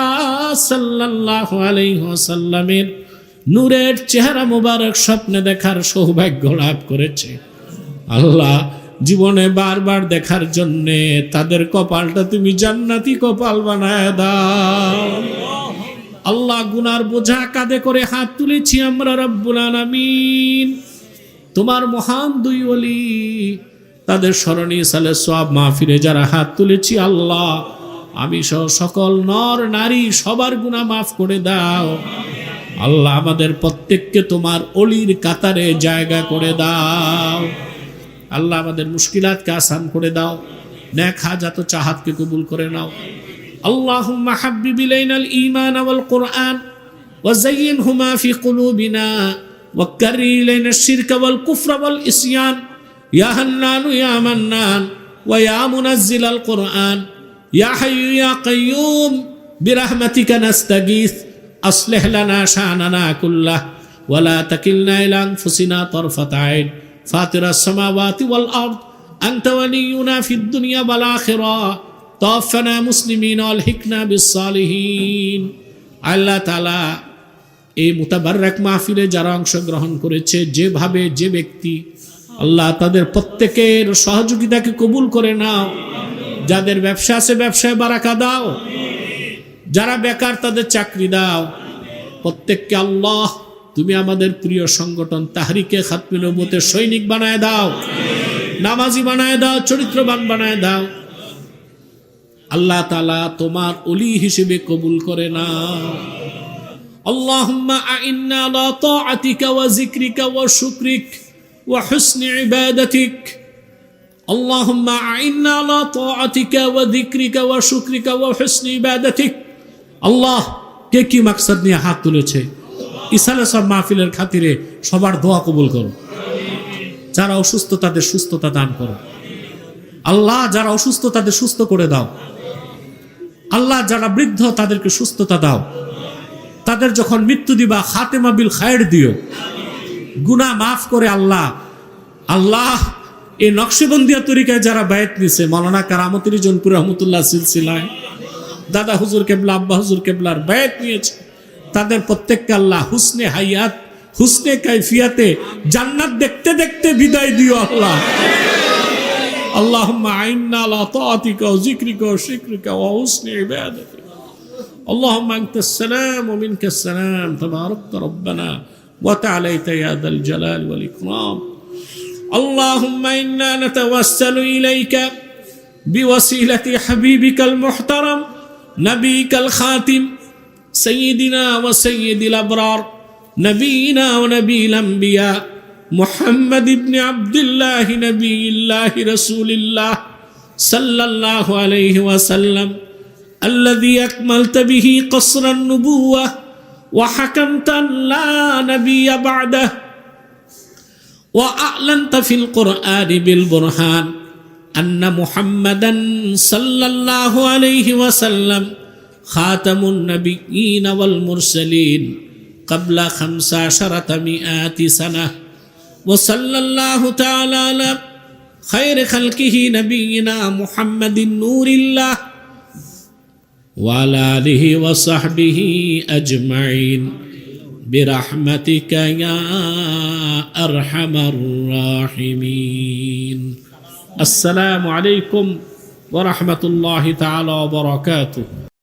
সাল্লাল্লাহু আলাইহি ওয়াসাল্লামের নূরের চেহারা মুবারক স্বপ্নে দেখার সৌভাগ্য লাভ করেছে আল্লাহ, জীবনে বারবার দেখার জন্যে তাদের কপালটা তুমি জান্নাতি কপাল বানায় দাও আল্লাহ। গুনার বোঝা কাঁধে করে হাত তুলেছি আমরা রব্বুল আলামিন, তোমার মহান দুই ওলি তাদের স্মরণে সালে সওয়াব মাহফিলে যারা হাত তুলেছি আল্লাহ, আমি সহ সকল নর নারী সবার গুনাহ মাফ করে দাও আল্লাহ। আমাদের প্রত্যেককে তোমার অলির কাতারে জায়গা করে দাও আল্লাহ। আমাদের মুশকিলাতকে আসান করে দাও, নেক হাজাত ও চাহাতকে কবুল করে নাও। আল্লাহুম্মা হাব্বিব ইলাইনাল ঈমান ওয়াল কুরআন ওয়া যায়্যিনহুমা ফি কুলুবিনা ওয়া কাররি ইলাইনাশ শিরকা ওয়াল কুফরা ওয়াল ইসয়ান ইয়া হান্নান ইয়া মান্নান ওয়া ইয়া মুনাজ্জিলাল কুরআন ইয়া হাইয়্যু ইয়া কাইয়্যুম বিরহমাতিকা নাস্তাগীথ أصلح لنا شأننا كله ولا تكلنا إلى أنفسنا طرفة عين فاطر السماوات والأرض أنت ولينا في الدنيا والآخرة توفنا مسلمين والحقنا بالصالحين আল্লাহ তাআলা এই মুতাবাররক মাহফিলে যারা অংশগ্রহণ করেছে যেভাবে যে ব্যক্তি আল্লাহ তাদের প্রত্যেকের সহযোগিতাকে কবুল করে নাও। যাদের ব্যবসা আছে ব্যবসায় বারাকা দাও, যারা বেকার তাদের চাকরি দাও। প্রত্যেককে আল্লাহ তুমি আমাদের প্রিয় সংগঠন তাহরিকে খাতমে নবুয়তের সৈনিক বানায় দাও, নামাজি বানায় দাও, চরিত্রবান বানায় দাও আল্লাহ তাআলা তোমার ওলি হিসেবে কবুল করে নাও। আল্লাহুম্মা আইন্না আলা তাআতিকা ওয়া যিকরিকা ওয়া শুকরিক ওয়া হুসনি ইবাদাতিক। আল্লাহুম্মা আইন্না আলা তাআতিকা ওয়া যিকরিকা ওয়া শুকরিকা ওয়া হুসনি ইবাদাতিক। আল্লাহ কে কি মাকসাদ নিয়ে হাত তুলেছে ইসালে সব মাহফিলের খাতিরে সবার দোয়া কবুল করো। যারা অসুস্থ তাদের সুস্থতা দান করো আল্লাহ যারা অসুস্থ তাদের সুস্থ করে দাও। আল্লাহ যারা বৃদ্ধ তাদেরকে সুস্থতা দাও। তাদের যখন মৃত্যু দিবা খাতেমা বিল খায়ের দিও। গুনাহ মাফ করে আল্লাহ এই নকশবন্দিয়া তরিকায় যারা বায়াত নিছে, মাওলানা কারামতুল জনপুর রহমতুল্লাহ সিলসিলায় দাদা হুজুর কেবলা, আব্বা হুজুর কেবলার বায়াত নিয়েছে, তাদের প্রত্যেককে আল্লাহ হুসনে হায়াত, হুসনে কাইফিয়াতে জান্নাত দেখতে দেখতে বিদায় দিও আল্লাহ। আল্লাহুম্মা আইন্না আলা তাআতিকা ওয়া যিকরিকা ওয়া শিকরিকা ওয়া হুসনি ইবাদাতিক। আল্লাহুম্মা আনতাস সালাম ওয়া মিনকাস সালাম তাবারাকতা রব্বানা ওয়া তাআলাইতা ইয়া যাল জালাল ওয়াল ইকরাম। আল্লাহুম্মা ইন্না নাতাওয়াসসালু ইলাইকা বিওয়াসিলাতি হাবিবিকাল মুহতারাম নবিকাল খাতিম সাইয়্যিদিনা ওয়া সাইয়্যিদিল আবরার নবিয়িনা ওয়া নবিয়িল আমবিয়া মুহাম্মদ ইবনে আব্দুল্লাহ নবিয়িল্লাহ রাসূলিল্লাহ সাল্লাল্লাহু আলাইহি ওয়াসাল্লাম الذي أكملت به قصر النبوة وحكمت أن لا نبي بعده وأعلنت في القرآن بالبرهان أن محمدا صلى الله عليه وسلم خاتم النبيين والمرسلين قبل 1500 سنة وصلى الله تعالى على خير خلقه نبينا محمد نور الله وعلى آله وصحبه أجمعين برحمتك يا أرحم الراحمين. السلام عليكم ورحمة الله تعالى وبركاته.